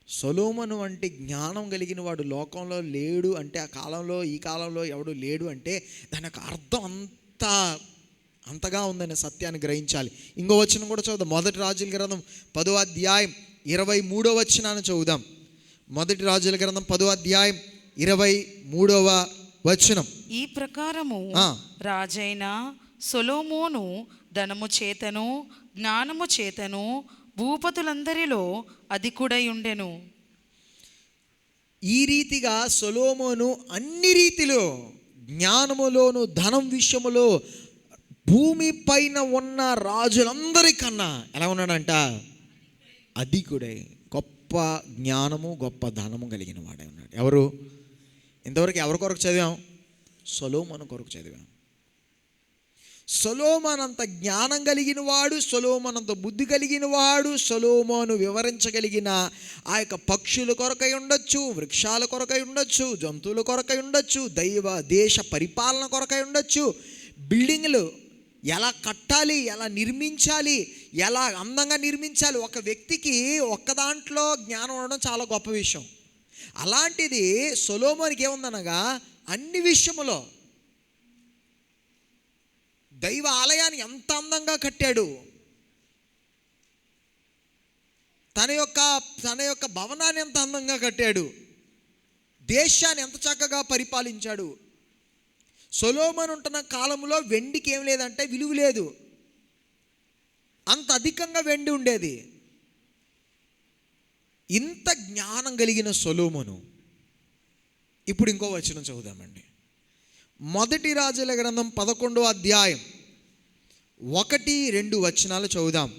సొలొమోను వంటి జ్ఞానం కలిగిన వాడు లోకంలో లేడు అంటే, ఆ కాలంలో ఈ కాలంలో ఎవడు లేడు అంటే దానికి అర్థం అంతగా ఉందనే సత్యాన్ని గ్రహించాలి. ఇంకో వచనం కూడా చదువుదాం. మొదటి రాజుల గ్రంథం 10వ అధ్యాయం 23వ వచనాన్ని చదువుదాం. మొదటి రాజుల గ్రంథం 10వ అధ్యాయం 23వ వచనం. ఈ ప్రకారము రాజైన సొలొమోను ధనము చేతను జ్ఞానము చేతను భూపతులందరిలో అధికుడై ఉండెను. ఈ రీతిగా సొలొమోను అన్ని రీతిలో జ్ఞానములోను ధనం విషయములో భూమి పైన ఉన్న రాజులందరికన్నా ఎలా ఉన్నాడంట, అధికుడై, గొప్ప జ్ఞానము గొప్ప ధనము కలిగిన వాడే ఉన్నాడు. ఎవరు? ఇంతవరకు ఎవరి కొరకు చదివాం? సొలొమోను కొరకు చదివాం. సొలొమోను అంత జ్ఞానం కలిగిన వాడు, సొలొమోను అంత బుద్ధి కలిగిన వాడు, సొలొమోను వివరించగలిగిన ఆ యొక్క పక్షుల కొరకై ఉండొచ్చు, వృక్షాల కొరకై ఉండొచ్చు, జంతువుల కొరకై ఉండొచ్చు, దైవ దేశ పరిపాలన కొరకై ఉండొచ్చు, బిల్డింగ్లు ఎలా కట్టాలి, ఎలా నిర్మించాలి, ఎలా అందంగా నిర్మించాలి. ఒక వ్యక్తికి ఒక్క దాంట్లో జ్ఞానం ఉండడం చాలా గొప్ప విషయం. అలాంటిది సొలొమోనుకి ఏముందనగా అన్ని విషయములో దైవ ఆలయాన్ని ఎంత అందంగా కట్టాడు, తన యొక్క భవనాన్ని ఎంత అందంగా కట్టాడు, దేశాన్ని ఎంత చక్కగా పరిపాలించాడు. సొలొమోను ఉంటున్న కాలంలో వెండికి ఏం లేదంటే విలువ లేదు, అంత అధికంగా వెండి ఉండేది. ఇంత జ్ఞానం కలిగిన సొలొమోను. ఇప్పుడు ఇంకో వచనం చదువుదామండి. మొదటి రాజుల గ్రంథం 11వ అధ్యాయం 1-2 వచనాలు చదువుదాం.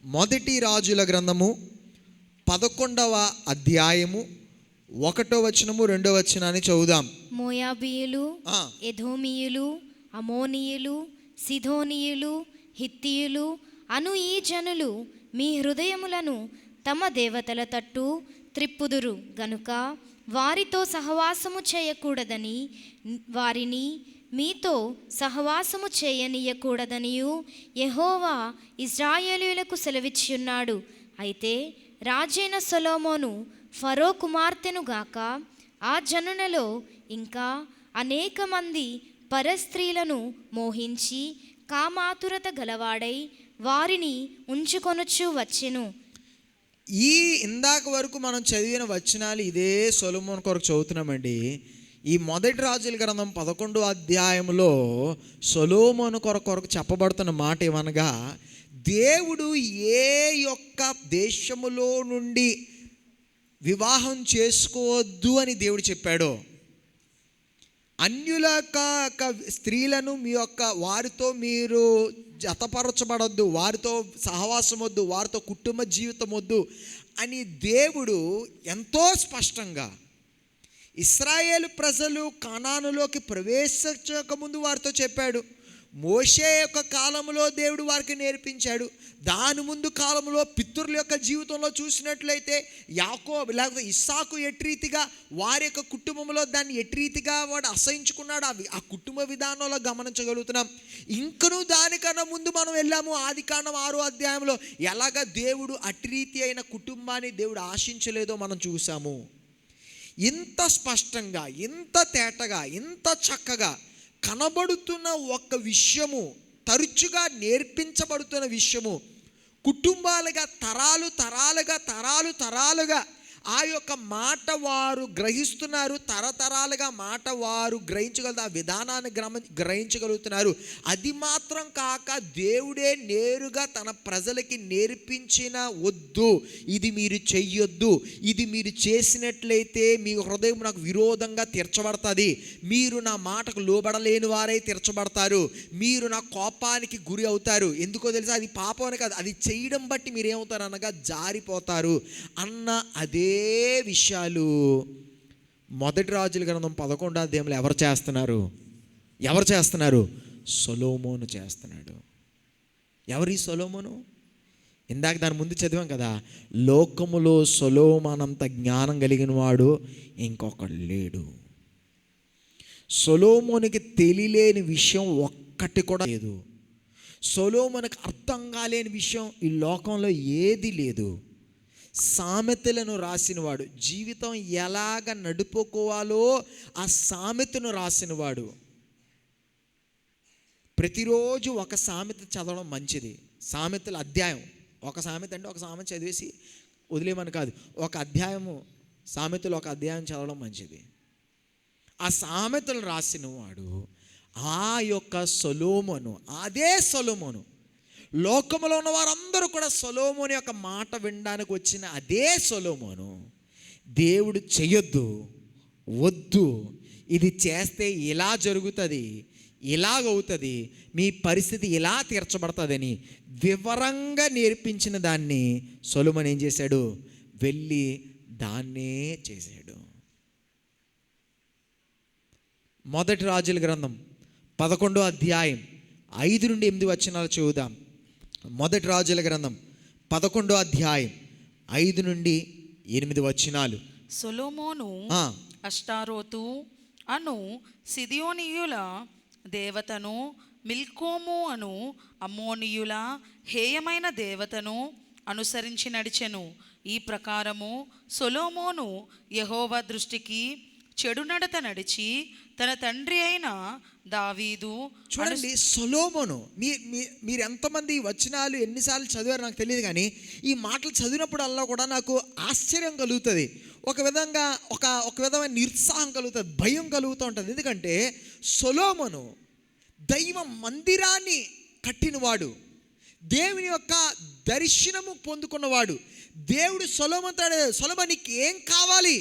మొదటి రాజుల గ్రంథము 11వ అధ్యాయము 1వ వచనము 2వ వచనాన్ని చదువుదాం. మోయాబీయులు, ఎదోమీయులు, అమోనీయులు, సిదోనీయులు, హిత్తీయులు అను ఈ జనులు మీ హృదయములను తమ దేవతల తట్టు త్రిప్పుదురు గనుక వారితో సహవాసము చేయకూడదని, వారిని మీతో సహవాసము చేయనీయకూడదనియు యెహోవా ఇశ్రాయేలీయులకు సెలవిచ్చున్నాడు. అయితే రాజైన సొలొమోను ఫరో కుమార్తెను గాక ఆ జనులలో ఇంకా అనేక మంది పరస్త్రీలను మోహించి కామాతురత గలవాడై వారిని ఉంచుకొనుచు వచ్చెను. ఇందాక వరకు మనం చదివిన వచనాలు ఇదే సొలొమోను కొరకు చదువుతున్నామండి. ఈ మొదటి రాజుల గ్రంథం 11వ అధ్యాయంలో సొలొమోను కొరకు చెప్పబడుతున్న మాట ఏమనగా, దేవుడు ఏ యొక్క దేశములో నుండి వివాహం చేసుకోవద్దు అని దేవుడు చెప్పాడో, అన్యుల యొక్క స్త్రీలను మీ యొక్క వారితో మీరు జతపరచబడొద్దు, వారితో సహవాసం వద్దు, వారితో కుటుంబ జీవితం వద్దు అని దేవుడు ఎంతో స్పష్టంగా ఇశ్రాయేలు ప్రజలు కానానులోకి ప్రవేశించక ముందు వారితో చెప్పాడు. మోషే యొక్క కాలంలో దేవుడు వారికి నేర్పించాడు. దాని ముందు కాలంలో పితరుల యొక్క జీవితంలో చూసినట్లయితే యాకోబు లేకపోతే ఇస్సాకు ఎట్రీతిగా వారి యొక్క కుటుంబంలో దాన్ని ఎట్రీతిగా వాడు అసహించుకున్నాడు, ఆ కుటుంబ విధానంలో గమనించగలుగుతున్నాం. ఇంకనూ దానికన్నా ముందు మనం వెళ్ళాము, ఆదికాండం 6వ అధ్యాయంలో ఎలాగ దేవుడు అట్రీతి అయిన కుటుంబాన్ని దేవుడు ఆశించలేదో మనం చూసాము. ఇంత స్పష్టంగా, ఇంత తేటగా, ఇంత చక్కగా కనబడుతున్న ఒక విషయము, తరచుగా నేర్పించబడుతున్న విషయము, కుటుంబాలుగా తరాలుగా ఆ యొక్క మాట వారు గ్రహిస్తున్నారు, తరతరాలుగా మాట వారు గ్రహించగలుగుతారు, ఆ విధానాన్ని గ్రహించగలుగుతున్నారు. అది మాత్రం కాక దేవుడే నేరుగా తన ప్రజలకి నేర్పించిన, వద్దు ఇది మీరు చెయ్యొద్దు, ఇది మీరు చేసినట్లయితే మీ హృదయం నాకు విరోధంగా తీర్చబడుతుంది, మీరు నా మాటకు లోబడలేని వారై తీర్చబడతారు, మీరు నా కోపానికి గురి అవుతారు. ఎందుకో తెలుసా, అది పాపం అని కాదు, అది చేయడం బట్టి మీరేమవుతారు అనగా జారిపోతారు అన్న అదే విషయాలు మొదటి రాజుల గ్రంథం 11వ అధ్యాయంలో ఎవరు చేస్తున్నారు? సొలొమోను చేస్తున్నాడు. ఎవరి సొలొమోను? ఇందాక దాని ముందు చదివాం కదా, లోకములో సొలొమోనంత జ్ఞానం కలిగిన వాడు ఇంకొకడు లేడు. సొలొమోనుకి తెలియలేని విషయం ఒక్కటి కూడా లేదు. సొలొమోనుకి అర్థం కాలేని విషయం ఈ లోకంలో ఏది లేదు. సామెతలను రాసినవాడు, జీవితం ఎలాగ నడుపుకోవాలో ఆ సామెతను రాసినవాడు. ప్రతిరోజు ఒక సామెత చదవడం మంచిది. సామెతల అధ్యాయం, ఒక సామెత అంటే ఒక సామెత చదివేసి వదిలేమని కాదు, ఒక అధ్యాయము సామెతలు ఒక అధ్యాయం చదవడం మంచిది. ఆ సామెతలు రాసినవాడు ఆ యొక్క సొలొమోను. అదే సొలొమోను, లోకంలో ఉన్న వారందరూ కూడా సొలొమోను యొక్క మాట వినడానికి వచ్చిన అదే సొలొమోను దేవుడు చెయ్యొద్దు, వద్దు, ఇది చేస్తే ఇలా జరుగుతుంది, ఇలాగవుతుంది, మీ పరిస్థితి ఇలా తీర్చబడుతుందని వివరంగా నేర్పించిన దాన్ని సొలొమోను ఏం చేశాడు? వెళ్ళి దాన్నే చేశాడు. మొదటి రాజుల గ్రంథం 11వ అధ్యాయం 5 నుండి 8 వచనాలు చదువుదాం. మొదటి రాజుల గ్రంథం 11వ అధ్యాయం 5 నుండి 8 వచనాలు. సొలొమోను అష్టారోతు అను సిదియోనీయుల దేవతను, మిల్కోము అను అమ్మోనీయుల హేయమైన దేవతను అనుసరించి నడిచెను. ఈ ప్రకారము సొలొమోను యెహోవా దృష్టికి చెడు నడత నడిచి తన తండ్రి అయిన దావీదు. చూడండి, సొలొమోను, మీరు ఎంతమంది వచనాలు ఎన్నిసార్లు చదివారు నాకు తెలియదు, కానీ ఈ మాటలు చదివినప్పుడల్లా కూడా నాకు ఆశ్చర్యం కలుగుతుంది. ఒక విధమైన నిరుత్సాహం కలుగుతుంది, భయం కలుగుతూ ఉంటుంది. ఎందుకంటే సొలొమోను దైవ మందిరాన్ని కట్టినవాడు, దేవుని యొక్క దర్శనము పొందుకున్నవాడు. దేవుడు సొలొమోను నీకు ఏం కావాలి?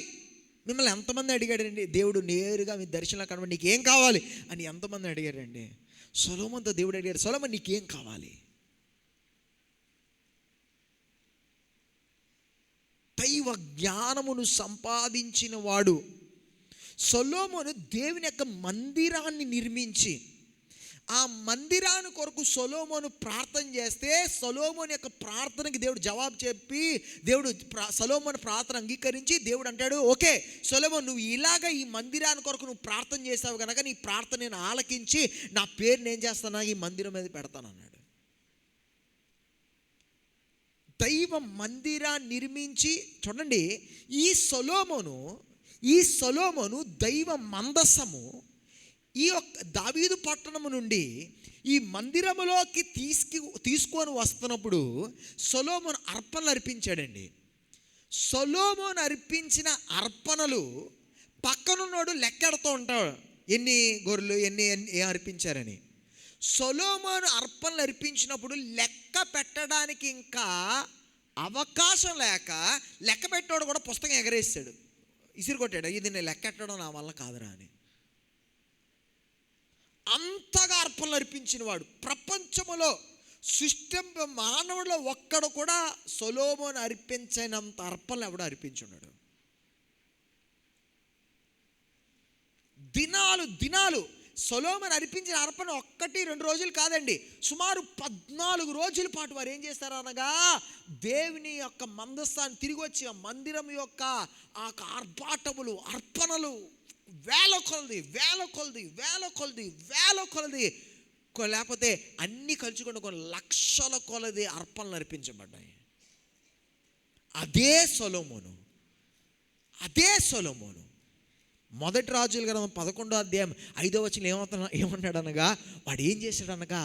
మిమ్మల్ని ఎంతమంది అడిగాడండి? దేవుడు నేరుగా మీ దర్శనంలో కనబడి నీకు ఏం కావాలి అని ఎంతమంది అడిగారండి? సొలొమోనుతో దేవుడు అడిగాడు, సొలొమోను నీకేం కావాలి? దైవ జ్ఞానమును సంపాదించిన వాడు సొలొమోను దేవుని యొక్క మందిరాన్ని నిర్మించి, ఆ మందిరాన్ని కొరకు సొలొమోను ప్రార్థన చేస్తే సొలొమోను యొక్క ప్రార్థనకి దేవుడు జవాబు చెప్పి, దేవుడు సొలొమోను ప్రార్థన అంగీకరించి దేవుడు అంటాడు, ఓకే సొలొమోను, నువ్వు ఇలాగ ఈ మందిరాన్ని కొరకు నువ్వు ప్రార్థన చేసావు కనుక నీ ప్రార్థన నేను ఆలకించి నా పేరుని ఏం చేస్తానా ఈ మందిరం మీద పెడతాను అన్నాడు. దైవ మందిరాన్ని నిర్మించి, చూడండి, ఈ సొలొమోను దైవ మందసము ఈ యొక్క దావీదు పట్టణము నుండి ఈ మందిరములోకి తీసుకొని వస్తున్నప్పుడు సొలొమోను అర్పణలు అర్పించాడండి. సొలొమోను అర్పించిన అర్పణలు పక్కనున్నోడు లెక్కెడుతూ ఉంటాడు, ఎన్ని గొర్రెలు ఎన్ని అర్పించారని. సొలొమోను అర్పణలు అర్పించినప్పుడు లెక్క పెట్టడానికి ఇంకా అవకాశం లేక లెక్క పెట్టాడు కూడా పుస్తకం ఎగరేస్తాడు, ఇసిరి కొట్టాడు, ఇది నేను లెక్కెట్టడం నా వల్ల కాదురా అని. అంతగా అర్పణలు అర్పించిన వాడు ప్రపంచములో సృష్టి మానవుడిలో ఒక్కడు కూడా సొలొమోను అర్పించినంత అర్పణలు ఎవడు అర్పించున్నాడు. దినాలు సొలొమోను అర్పించిన అర్పణ 1-2 రోజులు కాదండి, సుమారు 14 రోజుల పాటు వారు ఏం చేస్తారు అనగా, దేవుని యొక్క మందస్థాన్ని తిరిగి వచ్చి ఆ మందిరం యొక్క ఆ ఆర్భాటములు అర్పణలు వేల కొలది లేకపోతే అన్నీ కలుచుకొని కొన్ని లక్షల కొలది అర్పణలు అర్పించబడ్డాయి. అదే సొలొమోను మొదటి రాజుల గ్రంథం 11వ అధ్యాయం 5వ వచనంలో ఏమన్నాడు అనగా, వాడు ఏం చేశాడనగా,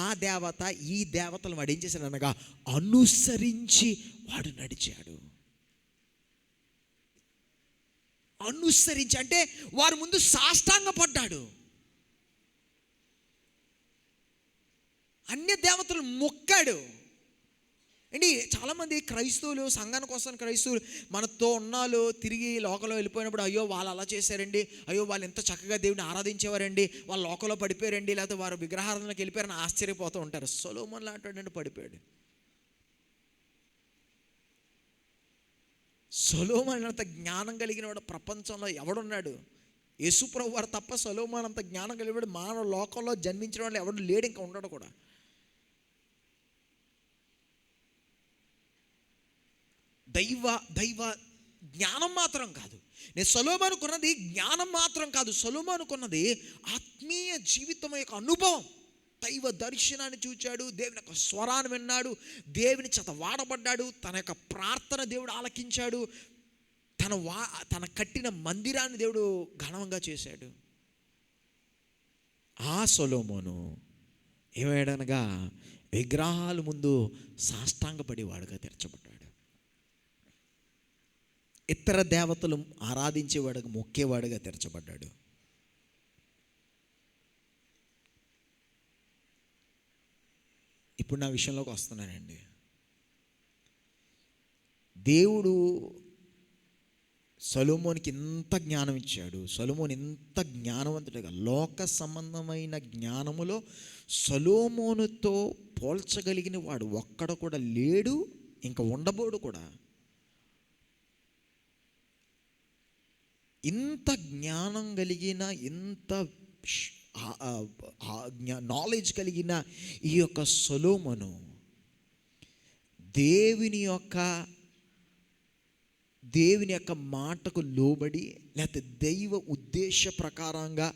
ఆ దేవత ఈ దేవతలు వాడు ఏం చేశాడనగా అనుసరించి వాడు నడిచాడు. అనుసరించి అంటే వారి ముందు సాష్టాంగపడ్డాడు. అన్య దేవతలు మొక్కాడు. అండి చాలామంది క్రైస్తవులు, సంఘానికి వస్తున్న క్రైస్తవులు మనతో ఉన్నాళ్ళు తిరిగి లోకంలో వెళ్ళిపోయినప్పుడు, అయ్యో వాళ్ళు అలా చేశారండి, అయ్యో వాళ్ళు ఎంత చక్కగా దేవుని ఆరాధించేవారండి, వాళ్ళు లోకంలో పడిపోయారండి, లేకపోతే వారు విగ్రహారాధనకి వెళ్ళిపోయారని ఆశ్చర్యపోతూ ఉంటారు. సొలొమోను లాంటి పడిపోయాడు. సొలొమోను అంత జ్ఞానం కలిగిన వాడు ప్రపంచంలో ఎవడున్నాడు? యేసుప్రభు వారు తప్ప సొలొమోను అంత జ్ఞానం కలిగిన వాడు మానవ లోకంలో జన్మించిన వాళ్ళు ఎవడు లేడు, ఇంకా ఉండడు కూడా. దైవ జ్ఞానం మాత్రం కాదు, నేను సొలొమోనుకున్నది జ్ఞానం మాత్రం కాదు, సొలొమోనుకున్నది ఆత్మీయ జీవితం యొక్క అనుభవం. దైవ దర్శనాన్ని చూచాడు, దేవుని యొక్క స్వరాన్ని విన్నాడు, దేవుని చేత వాడబడ్డాడు, తన యొక్క ప్రార్థన దేవుడు ఆలకించాడు, తన కట్టిన మందిరాన్ని దేవుడు ఘనంగా చేశాడు. ఆ సొలొమోను ఏమయ్యాడనగా విగ్రహాల ముందు సాష్టాంగపడేవాడుగా తెరచబడ్డాడు. ఇతర దేవతలు ఆరాధించేవాడుగా మొక్కేవాడుగా తెరచబడ్డాడు. ఇప్పుడు నా విషయంలోకి వస్తున్నానండి. దేవుడు సొలొమోనుకి ఎంత జ్ఞానం ఇచ్చాడు. సొలొమోను ఎంత జ్ఞానవంతుడిగా, లోక సంబంధమైన జ్ఞానములో సొలొమోనుతో పోల్చగలిగిన వాడు ఒక్కడ కూడా లేడు, ఇంకా ఉండబోడు కూడా. ఇంత జ్ఞానం కలిగిన, ఇంత నాలెడ్జ్ కలిగిన ఈ యొక్క సొలొమోను దేవుని యొక్క మాటకు లోబడి, లేకపోతే దైవ ఉద్దేశ ప్రకారంగా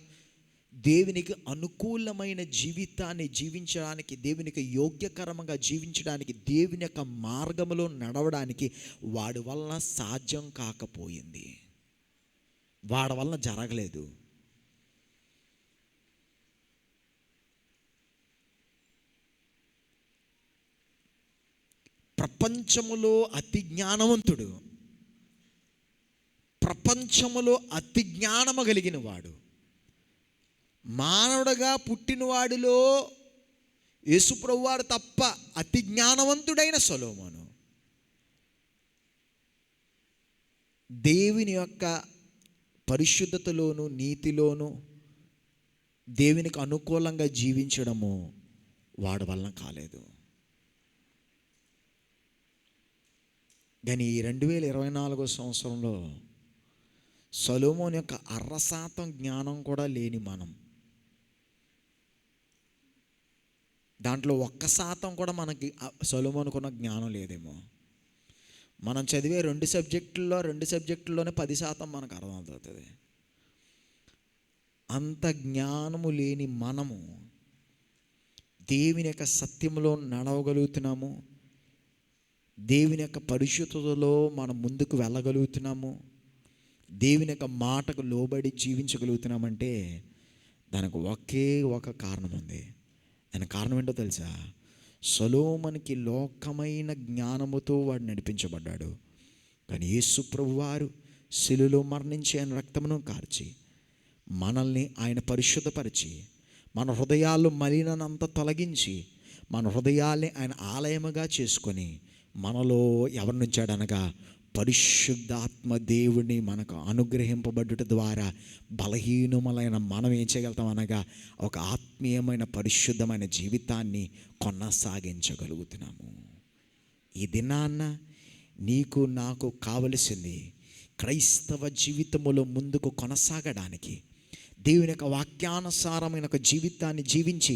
దేవునికి అనుకూలమైన జీవితాన్ని జీవించడానికి, దేవునికి యోగ్యకరంగా జీవించడానికి, దేవుని యొక్క మార్గంలో నడవడానికి వాడి వలన సాధ్యం కాకపోయింది, వాడి వలన జరగలేదు. ప్రపంచములో అతి జ్ఞానవంతుడు, ప్రపంచములో అతి జ్ఞానము కలిగిన వాడు, మానవుడుగా పుట్టినవాడిలో యేసుప్రభు వారు తప్ప అతి జ్ఞానవంతుడైన సొలొమోను దేవుని యొక్క పరిశుద్ధతలోను నీతిలోను దేవునికి అనుకూలంగా జీవించడము వాడి వలన కాలేదు. కానీ ఈ 2024 సంవత్సరంలో సొలొమోను యొక్క 1% జ్ఞానం కూడా లేని మనం, దాంట్లో 1% కూడా మనకి సొలొమోనుకున్న జ్ఞానం లేదేమో. మనం చదివే 2 సబ్జెక్టుల్లోనే 10% మనకు అర్థమవుతుంది. అంత జ్ఞానము లేని మనము దేవుని యొక్క సత్యంలో నడవగలుగుతున్నాము, దేవుని యొక్క పరిశుద్ధతలో మనం ముందుకు వెళ్ళగలుగుతున్నాము, దేవుని యొక్క మాటకు లోబడి జీవించగలుగుతున్నామంటే దానికి ఒకే ఒక కారణం ఉంది. దాని కారణం ఏంటో తెలుసా? సొలొమోనుకి లోకమైన జ్ఞానముతో వాడు నడిపించబడ్డాడు. కానీ యేసు ప్రభువారు శిలువలో మరణించి ఆయన రక్తమును కార్చి మనల్ని ఆయన పరిశుద్ధపరిచి మన హృదయాల్లో మలినంతా తొలగించి మన హృదయాల్ని ఆయన ఆలయముగా చేసుకొని మనలో ఎవరినుంచాడనగా పరిశుద్ధాత్మ దేవుడిని మనకు అనుగ్రహింపబడుట ద్వారా బలహీనములైన మనం ఏం చేయగలుగుతాం అనగా ఒక ఆత్మీయమైన పరిశుద్ధమైన జీవితాన్ని కొనసాగించగలుగుతున్నాము. ఈ దినాన్న నీకు నాకు కావలసింది క్రైస్తవ జీవితములో ముందుకు కొనసాగడానికి, దేవుని యొక్క వాక్యానుసారమైన ఒక జీవితాన్ని జీవించి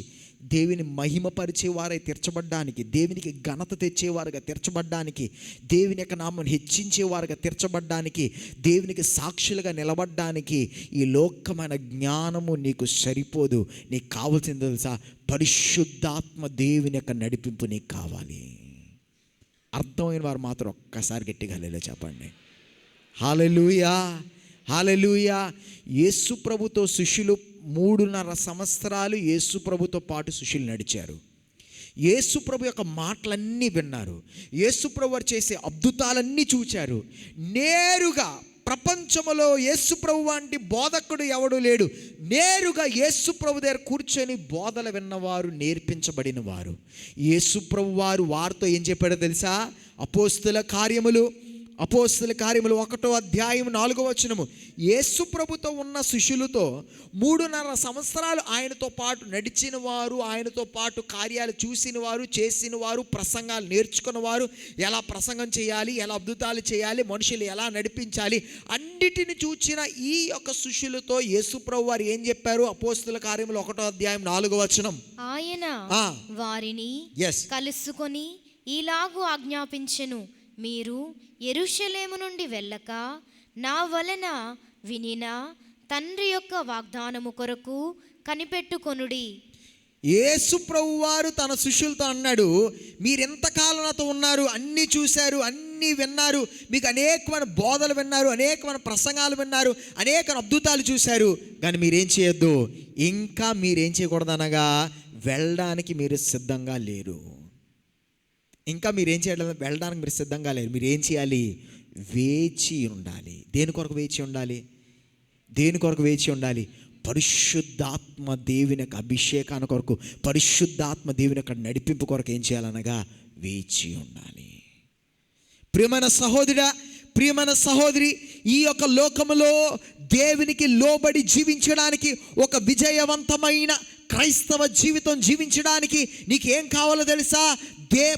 దేవుని మహిమపరిచేవారై తీర్చబడ్డానికి, దేవునికి ఘనత తెచ్చేవారుగా తీర్చబడ్డానికి, దేవుని యొక్క నామం హెచ్చించేవారుగా తీర్చబడ్డానికి, దేవునికి సాక్షులుగా నిలబడ్డానికి ఈ లోకమైన జ్ఞానము నీకు సరిపోదు. నీకు కావాల్సింది తెలుసా? పరిశుద్ధాత్మ దేవుని యొక్క నడిపింపు నీకు కావాలి. అర్థమైన వారు మాత్రం ఒక్కసారి గట్టిగా హల్లెలూయా చెప్పండి. హల్లెలూయా, హల్లెలూయా. యేసు ప్రభుతో శిష్యులు 3.5 సంవత్సరాలు యేసు ప్రభుతో పాటు శిష్యులు నడిచారు. యేసు ప్రభు యొక్క మాటలన్నీ విన్నారు. యేసు ప్రభు వారు చేసే అద్భుతాలన్నీ చూచారు. నేరుగా ప్రపంచంలో యేసు ప్రభు వంటి బోధకుడు ఎవడు లేడు. నేరుగా యేసు ప్రభు దగ్గర కూర్చొని బోధలు విన్నవారు, నేర్పించబడిన వారు. యేసు ప్రభు వారితో ఏం చెప్పాడో తెలుసా? అపోస్తుల కార్యములు 1వ అధ్యాయం 4వ వచనము. యేసు ప్రభుతో ఉన్న శిష్యులతో 3.5 సంవత్సరాలు ఆయనతో పాటు నడిచిన వారు, ఆయనతో పాటు కార్యాలు చూసిన వారు, చేసిన వారు, ప్రసంగాలు నేర్చుకున్న వారు, ఎలా ప్రసంగం చేయాలి, ఎలా అద్భుతాలు చేయాలి, మనుషులు ఎలా నడిపించాలి, అన్నిటిని చూచిన ఈ యొక్క శిష్యులతో యేసు ప్రభు వారు ఏం చెప్పారు? అపోస్తుల కార్యములు 1వ అధ్యాయం 4వ వచనం. ఆయన వారిని కలుసుకొని ఇలాగూ ఆజ్ఞాపించెను, మీరు యెరూషలేము నుండి వెళ్ళక నా వలన వినిన తండ్రి యొక్క వాగ్దానము కొరకు కనిపెట్టుకొనుడి. యేసు ప్రభువారు తన శిష్యులతో అన్నాడు, మీరు ఎంతకాలం నాతో ఉన్నారు, అన్నీ చూశారు, అన్నీ విన్నారు, మీకు అనేకమైన బోధలు విన్నారు, అనేకమైన ప్రసంగాలు విన్నారు, అనేక అద్భుతాలు చూశారు, కానీ మీరేం చేయొద్దు, ఇంకా మీరేం చేయకూడదనగా వెళ్ళడానికి మీరు సిద్ధంగా లేరు. ఇంకా మీరేం చేయాలి? వెళ్ళడానికి మీరు సిద్ధంగా లేరు. మీరు ఏం చేయాలి? వేచి ఉండాలి. దేని కొరకు వేచి ఉండాలి? దేని కొరకు వేచి ఉండాలి? పరిశుద్ధాత్మ దేవుని యొక్క అభిషేకాన్ని కొరకు, పరిశుద్ధాత్మ దేవుని యొక్క నడిపింపు కొరకు ఏం చేయాలనగా వేచి ఉండాలి. ప్రియమైన సహోదరుడా, ప్రియమైన సహోదరి, ఈ యొక్క లోకములో దేవునికి లోబడి జీవించడానికి, ఒక విజయవంతమైన క్రైస్తవ జీవితం జీవించడానికి నీకేం కావాలో తెలుసా?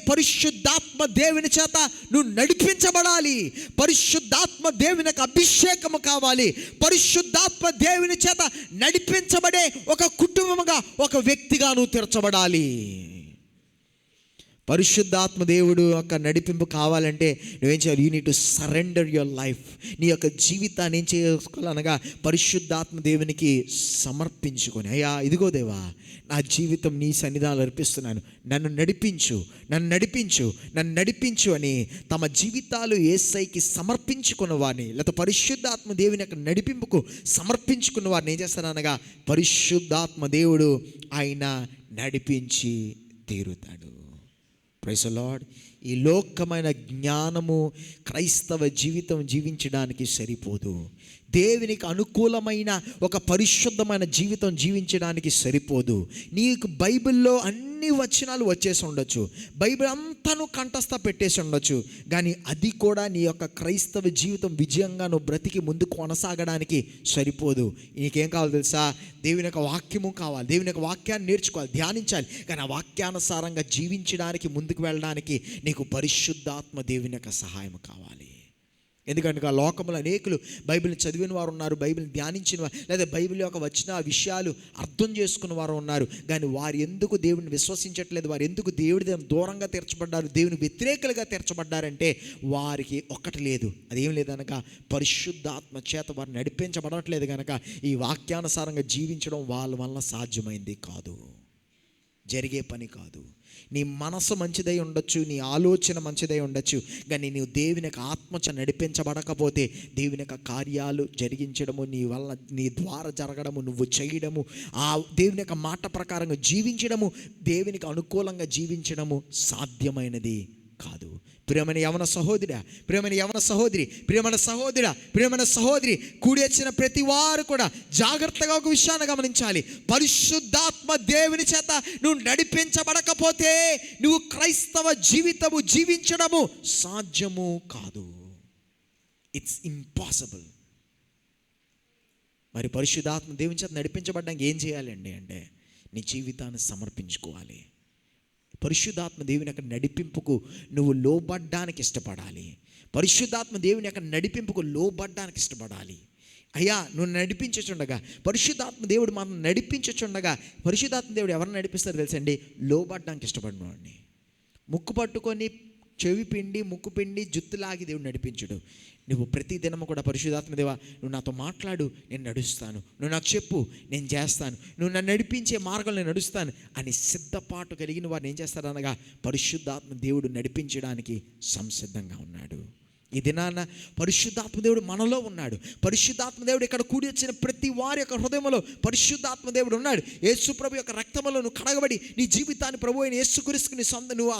పరిశుద్ధాత్మ దేవుని చేత నువ్వు నడిపించబడాలి. పరిశుద్ధాత్మ దేవుని యొక్క అభిషేకము కావాలి. పరిశుద్ధాత్మ దేవుని చేత నడిపించబడే ఒక కుటుంబముగా, ఒక వ్యక్తిగా నువ్వు తీర్చబడాలి. పరిశుద్ధాత్మ దేవుడు యొక్క నడిపింపు కావాలంటే నువ్వేం చేయాలి? You need to surrender your life. నీ యొక్క జీవితాన్ని ఏం చేసుకోవాలనగా పరిశుద్ధాత్మ దేవునికి సమర్పించుకొని, అయ్యా ఇదిగో దేవా, నా జీవితం నీ సన్నిధానంలో అర్పిస్తున్నాను, నన్ను నడిపించు, నన్ను నడిపించు, నన్ను నడిపించు అని తమ జీవితాలు యేసయ్యకి సమర్పించుకున్న వారిని, లేకపోతే పరిశుద్ధాత్మ దేవుని యొక్క నడిపింపుకు సమర్పించుకున్న వారిని ఏం చేస్తాననగా పరిశుద్ధాత్మ దేవుడు ఆయన నడిపించి తీరుతాడు. Praise the lord. ఈ లోకమైన జ్ఞానము క్రైస్తవ జీవితం జీవించడానికి సరిపోదు. దేవునికి అనుకూలమైన ఒక పరిశుద్ధమైన జీవితం జీవించడానికి సరిపోదు. నీకు బైబిల్లో అన్ని వచనాలు వచ్చేసి ఉండొచ్చు, బైబిల్ అంతాను కంఠస్థ పెట్టేసి ఉండొచ్చు, కానీ అది కూడా నీ యొక్క క్రైస్తవ జీవితం విజయంగా నువ్వు బ్రతికి ముందుకు కొనసాగడానికి సరిపోదు. నీకేం కావాలి తెలుసా? దేవుని యొక్క వాక్యము కావాలి. దేవుని యొక్క వాక్యాన్ని నేర్చుకోవాలి, ధ్యానించాలి, కానీ ఆ వాక్యానుసారంగా జీవించడానికి, ముందుకు వెళ్ళడానికి నీకు పరిశుద్ధాత్మ దేవుని యొక్క సహాయం కావాలి. ఎందుకంటే ఆ లోకంలో అనేకులు బైబిల్ని చదివిన వారు ఉన్నారు, బైబిల్ని ధ్యానించిన వారు, లేదా బైబిల్ యొక్క వచ్చిన విషయాలు అర్థం చేసుకున్న వారు ఉన్నారు, కానీ వారు ఎందుకు దేవుడిని విశ్వసించట్లేదు, వారు ఎందుకు దేవుడి దూరంగా తీర్చబడ్డారు, దేవుని వ్యతిరేకులుగా తీర్చబడ్డారంటే వారికి ఒక్కటి లేదు. అదేం లేదనగా పరిశుద్ధాత్మ చేత వారు నడిపించబడట్లేదు కనుక ఈ వాక్యానుసారంగా జీవించడం వాళ్ళ వల్ల సాధ్యమైంది కాదు, జరిగే పని కాదు. నీ మనసు మంచిదై ఉండొచ్చు, నీ ఆలోచన మంచిదై ఉండొచ్చు, కానీ నీవు దేవుని యొక్క ఆత్మచ నడిపించబడకపోతే దేవుని యొక్క కార్యాలు జరిగించడము, నీ వల్ల, నీ ద్వారా జరగడము, నువ్వు చేయడము, ఆ దేవుని యొక్క మాట ప్రకారంగా జీవించడము, దేవునికి అనుకూలంగా జీవించడము సాధ్యమైనది కాదు. ప్రియమైన యవన సహోదరా, ప్రియమైన యవన సహోదరి, ప్రియమైన సహోదరా, ప్రియమైన సహోదరి, కూడి వచ్చిన ప్రతి వారు కూడా జాగ్రత్తగా ఒక విషయాన్ని గమనించాలి. పరిశుద్ధాత్మ దేవుని చేత నువ్వు నడిపించబడకపోతే నువ్వు క్రైస్తవ జీవితము జీవించడము సాధ్యము కాదు. It's impossible. మరి పరిశుద్ధాత్మ దేవుని చేత నడిపించబడడానికి ఏం చేయాలండి అంటే నీ జీవితాన్ని సమర్పించుకోవాలి. పరిశుద్ధాత్మ దేవుని యొక్క నడిపింపుకు నువ్వు లోబడ్డానికి ఇష్టపడాలి. పరిశుద్ధాత్మ దేవుని యొక్క నడిపింపుకు లోబడ్డానికి ఇష్టపడాలి. అయ్యా నువ్వు నడిపించుచుండగా, పరిశుద్ధాత్మ దేవుడు మనం నడిపించుచుండగా, పరిశుద్ధాత్మ దేవుడు ఎవరిని నడిపిస్తారో తెలుసండి? లోబడ్డానికి ఇష్టపడిన వాడిని. ముక్కు పట్టుకొని చెవి పిండి ముక్కు పిండి జుత్తులాగి దేవుడు నడిపించుడు. నువ్వు ప్రతి దినము కూడా పరిశుద్ధాత్మ దేవా నువ్వు నాతో మాట్లాడు, నేను నడుస్తాను, నువ్వు నాకు చెప్పు, నేను చేస్తాను, నువ్వు నన్ను నడిపించే మార్గంలో నేను నడుస్తాను అని సిద్ధపాటు కలిగిన వారిని ఏం చేస్తారనగా పరిశుద్ధాత్మ దేవుడు నడిపించడానికి సంసిద్ధంగా ఉన్నాడు. ఈ దినాన పరిశుద్ధాత్మ దేవుడు మనలో ఉన్నాడు. పరిశుద్ధాత్మ దేవుడు ఇక్కడ కూడి వచ్చిన ప్రతి వారి యొక్క హృదయంలో పరిశుద్ధాత్మ దేవుడు ఉన్నాడు. యేసు ప్రభు యొక్క రక్తంలో నువ్వు కడగబడి నీ జీవితాన్ని ప్రభు అయిన యేసుక్రీస్తుకు నువ్వు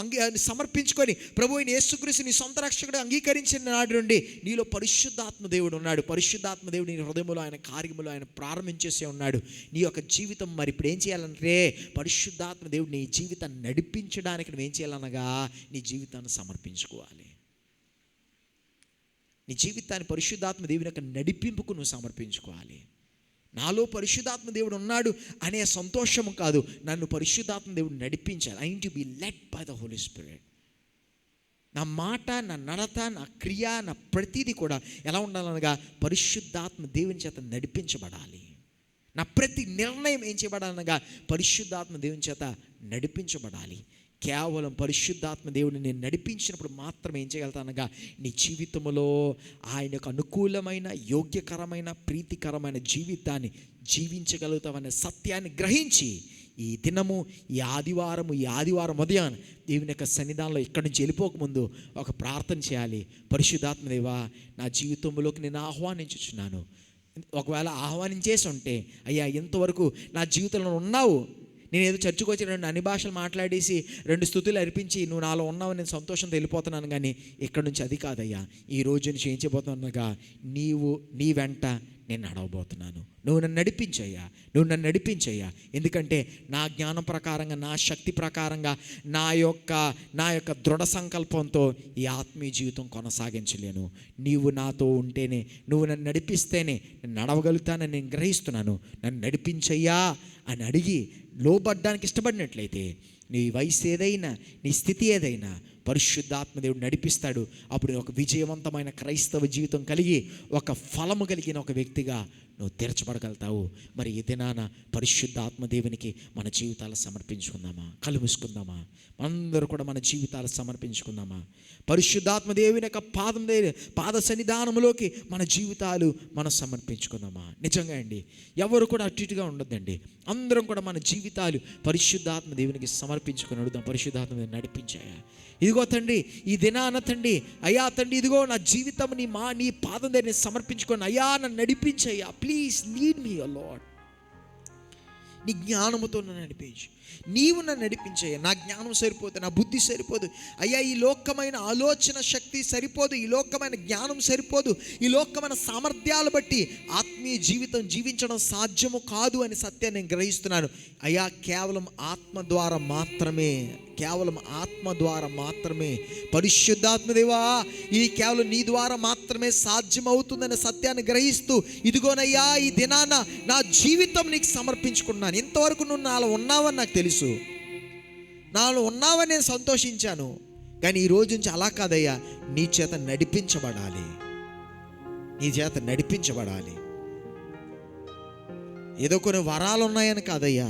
సమర్పించుకొని ప్రభు అయిన యేసుక్రీస్తు నీ సొంత రక్షకుడు అంగీకరించిన నాడు నుండి నీలో పరిశుద్ధాత్మ దేవుడు ఉన్నాడు. పరిశుద్ధాత్మ దేవుడు నీ హృదయంలో ఆయన కార్యములు ఆయన ప్రారంభించేసే ఉన్నాడు. నీ యొక్క జీవితం మరి ఇప్పుడు ఏం చేయాలంటే పరిశుద్ధాత్మ దేవుడు నీ జీవితాన్ని నడిపించడానికి నువ్వేం చేయాలనగా నీ జీవితాన్ని సమర్పించుకోవాలి. నీ జీవితాన్ని పరిశుద్ధాత్మ దేవుని యొక్క నడిపింపుకు నువ్వు సమర్పించుకోవాలి. నాలో పరిశుద్ధాత్మ దేవుడు ఉన్నాడు అనే సంతోషము కాదు, నన్ను పరిశుద్ధాత్మ దేవుడు నడిపించాలి. I need to be led by the Holy Spirit. నా మాట, నా నడత, నా క్రియ, నా ప్రతిదీ కూడా ఎలా ఉండాలనగా పరిశుద్ధాత్మ దేవుని చేత నడిపించబడాలి. నా ప్రతి నిర్ణయం ఏం చేయబడాలనగా పరిశుద్ధాత్మ దేవుని చేత నడిపించబడాలి. కేవలం పరిశుద్ధాత్మ దేవుడిని నేను నడిపించినప్పుడు మాత్రం ఏం చేయగలుగుతానగా నీ జీవితంలో ఆయనకు అనుకూలమైన, యోగ్యకరమైన, ప్రీతికరమైన జీవితాన్ని జీవించగలుగుతామనే సత్యాన్ని గ్రహించి ఈ దినము ఈ ఆదివారం ఉదయం దేవుని యొక్క సన్నిధానంలో ఇక్కడి నుంచి వెళ్ళిపోకముందు ఒక ప్రార్థన చేయాలి. పరిశుద్ధాత్మ దేవా నా జీవితంలోకి నేను ఆహ్వానించుచున్నాను. ఒకవేళ ఆహ్వానించేసి ఉంటే అయ్యా ఇంతవరకు నా జీవితంలో ఉన్నావు, నేను ఏదో చర్చకు వచ్చి 2 అన్ని భాషలు మాట్లాడేసి 2 స్తుతులు అర్పించి నువ్వు నాలో ఉన్నావు నేను సంతోషంతో వెళ్ళిపోతున్నాను, కానీ ఇక్కడ నుంచి అది కాదయ్యా. ఈ రోజు నుంచి ఏం చేయబోతున్నాగా నీ వెంట నేను నడవబోతున్నాను. నువ్వు నన్ను నడిపించయ్యా. ఎందుకంటే నా జ్ఞానం ప్రకారంగా, నా శక్తి ప్రకారంగా, నా యొక్క దృఢ సంకల్పంతో ఈ ఆత్మీయ జీవితం కొనసాగించలేను. నీవు నాతో ఉంటేనే, నువ్వు నన్ను నడిపిస్తేనే నేను నడవగలుగుతానని నేను గ్రహిస్తున్నాను. నన్ను నడిపించయ్యా అని అడిగి లోబడ్డానికి ఇష్టపడినట్లయితే నీ వయసు ఏదైనా, నీ స్థితి ఏదైనా పరిశుద్ధాత్మదేవుడు నడిపిస్తాడు. అప్పుడు ఒక విజయవంతమైన క్రైస్తవ జీవితం కలిగి ఒక ఫలము కలిగిన ఒక వ్యక్తిగా నువ్వు తీర్చబడగలుగుతావు. మరి ఈ దినాన పరిశుద్ధాత్మదేవునికి మన జీవితాలు సమర్పించుకుందామా? కళ్ళు మూసుకుందామా? అందరూ కూడా మన జీవితాలు సమర్పించుకుందామా? పరిశుద్ధాత్మదేవుని యొక్క పాద సన్నిధానంలోకి మన జీవితాలు మనం సమర్పించుకుందామా? నిజంగా అండి, ఎవరు కూడా అటు ఇటుగా ఉండొద్దండి. అందరం కూడా మన జీవితాలు పరిశుద్ధాత్మదేవునికి సమర్పించుకొని అడుగుదాం. పరిశుద్ధాత్మదేవుని నడిపించాయా? ఇదిగో తండ్రి, ఈ దినాన తండ్రి, అయ్యా తండ్రి, ఇదిగో నా జీవితం నీ పాదం దగ్గర సమర్పించుకొని అయ్యా నన్ను నడిపించయ్యా. Please lead me your lord. నీ జ్ఞానముతో నన్ను నడిపించు. నీవు నన్ను నడిపించయ్యా. నా జ్ఞానం సరిపోదు, నా బుద్ధి సరిపోదు అయ్యా. ఈ లోకమైన ఆలోచన శక్తి సరిపోదు, ఈ లోకమైన జ్ఞానం సరిపోదు, ఈ లోకమైన సామర్థ్యాలు బట్టి ఆత్మీయ జీవితం జీవించడం సాధ్యము కాదు అని సత్యాన్ని నేను గ్రహిస్తున్నాను అయ్యా. కేవలం ఆత్మ ద్వారా మాత్రమే పరిశుద్ధాత్మదేవా, ఇది కేవలం నీ ద్వారా మాత్రమే సాధ్యమవుతుందనే సత్యాన్ని గ్రహిస్తూ ఇదిగోనయ్యా ఈ దినాన నా జీవితం నీకు సమర్పించుకున్నాను. ఇంతవరకు నువ్వు నాలో ఉన్నావని నాకు తెలుసు, నాలో ఉన్నావని నేను సంతోషించాను, కానీ ఈ రోజు నుంచి అలా కాదయ్యా, నీ చేత నడిపించబడాలి. ఏదో కొన్ని వరాలు ఉన్నాయని కాదయ్యా,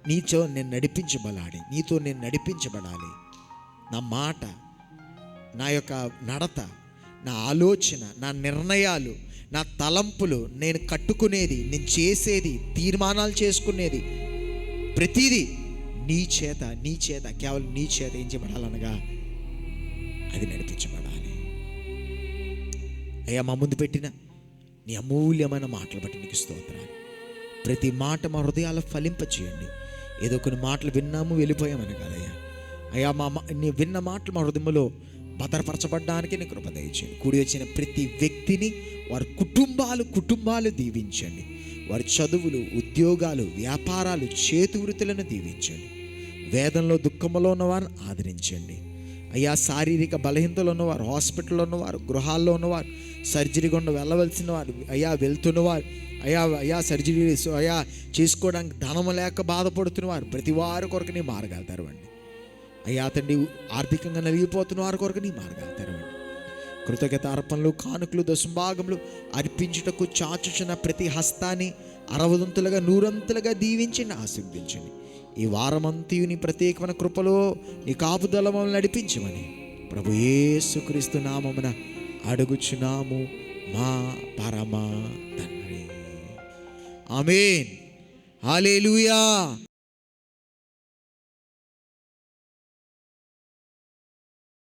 నీతో నేను నడిపించబడాలి. నా మాట, నా యొక్క నడత, నా ఆలోచన, నా నిర్ణయాలు, నా తలంపులు, నేను కట్టుకునేది, నేను చేసేది, తీర్మానాలు చేసుకునేది ప్రతిదీ నీ చేత కేవలం నీ చేత ఏం చేయబడాలనగా అది నడిపించబడాలి. అయ్యా మా ముందు పెట్టిన నీ అమూల్యమైన మాటలు బట్టి నీకు స్తోత్రాలు. ప్రతి మాట మా హృదయాలు ఫలింపచేయండి. ఏదో కొన్ని మాటలు విన్నాము వెళ్ళిపోయామని కాదయ్యా. అయ్యా నీ విన్న మాటలు మా హృదయంలో భద్రపరచబడ్డానికి నీ కృప దయచేయండి. కూడి వచ్చిన ప్రతి వ్యక్తిని వారి కుటుంబాలు దీవించండి. వారి చదువులు, ఉద్యోగాలు, వ్యాపారాలు, చేతి వృత్తులను దీవించండి. వేదంలో, దుఃఖంలో ఉన్నవారిని ఆదరించండి అయ్యా. శారీరక బలహీనతలు ఉన్నవారు, హాస్పిటల్లో ఉన్నవారు, గృహాల్లో ఉన్నవారు, సర్జరీ గుండా వెళ్ళవలసిన వారు అయ్యా, వెళ్తున్నవారు అయ్యా, సర్జరీ అయ్యా చేసుకోవడానికి ధనం లేక బాధపడుతున్నవారు, ప్రతి వారి కొరకు నీ మార్గాలు తెరవండి అయ్యా. తండ్రి, ఆర్థికంగా నలిగిపోతున్న వారి కొరకు నీ మార్గాలు తెరవండి. కృతజ్ఞత అర్పణలు, కానుకలు, దశంభాగములు అర్పించుటకు చాచుచున్న ప్రతి హస్తాన్ని 60 100 దీవించండి, ఆశీర్వదించండి. ఈ వారమంతయు నీ ప్రత్యేకమైన కృపలో నీ కాపుదల మమ్మల్ని నడిపించమని ప్రభు యేసుక్రీస్తు నామమున అడుగుచున్నాము మా పరమ తండ్రి. ఆమేన్. హల్లెలూయా.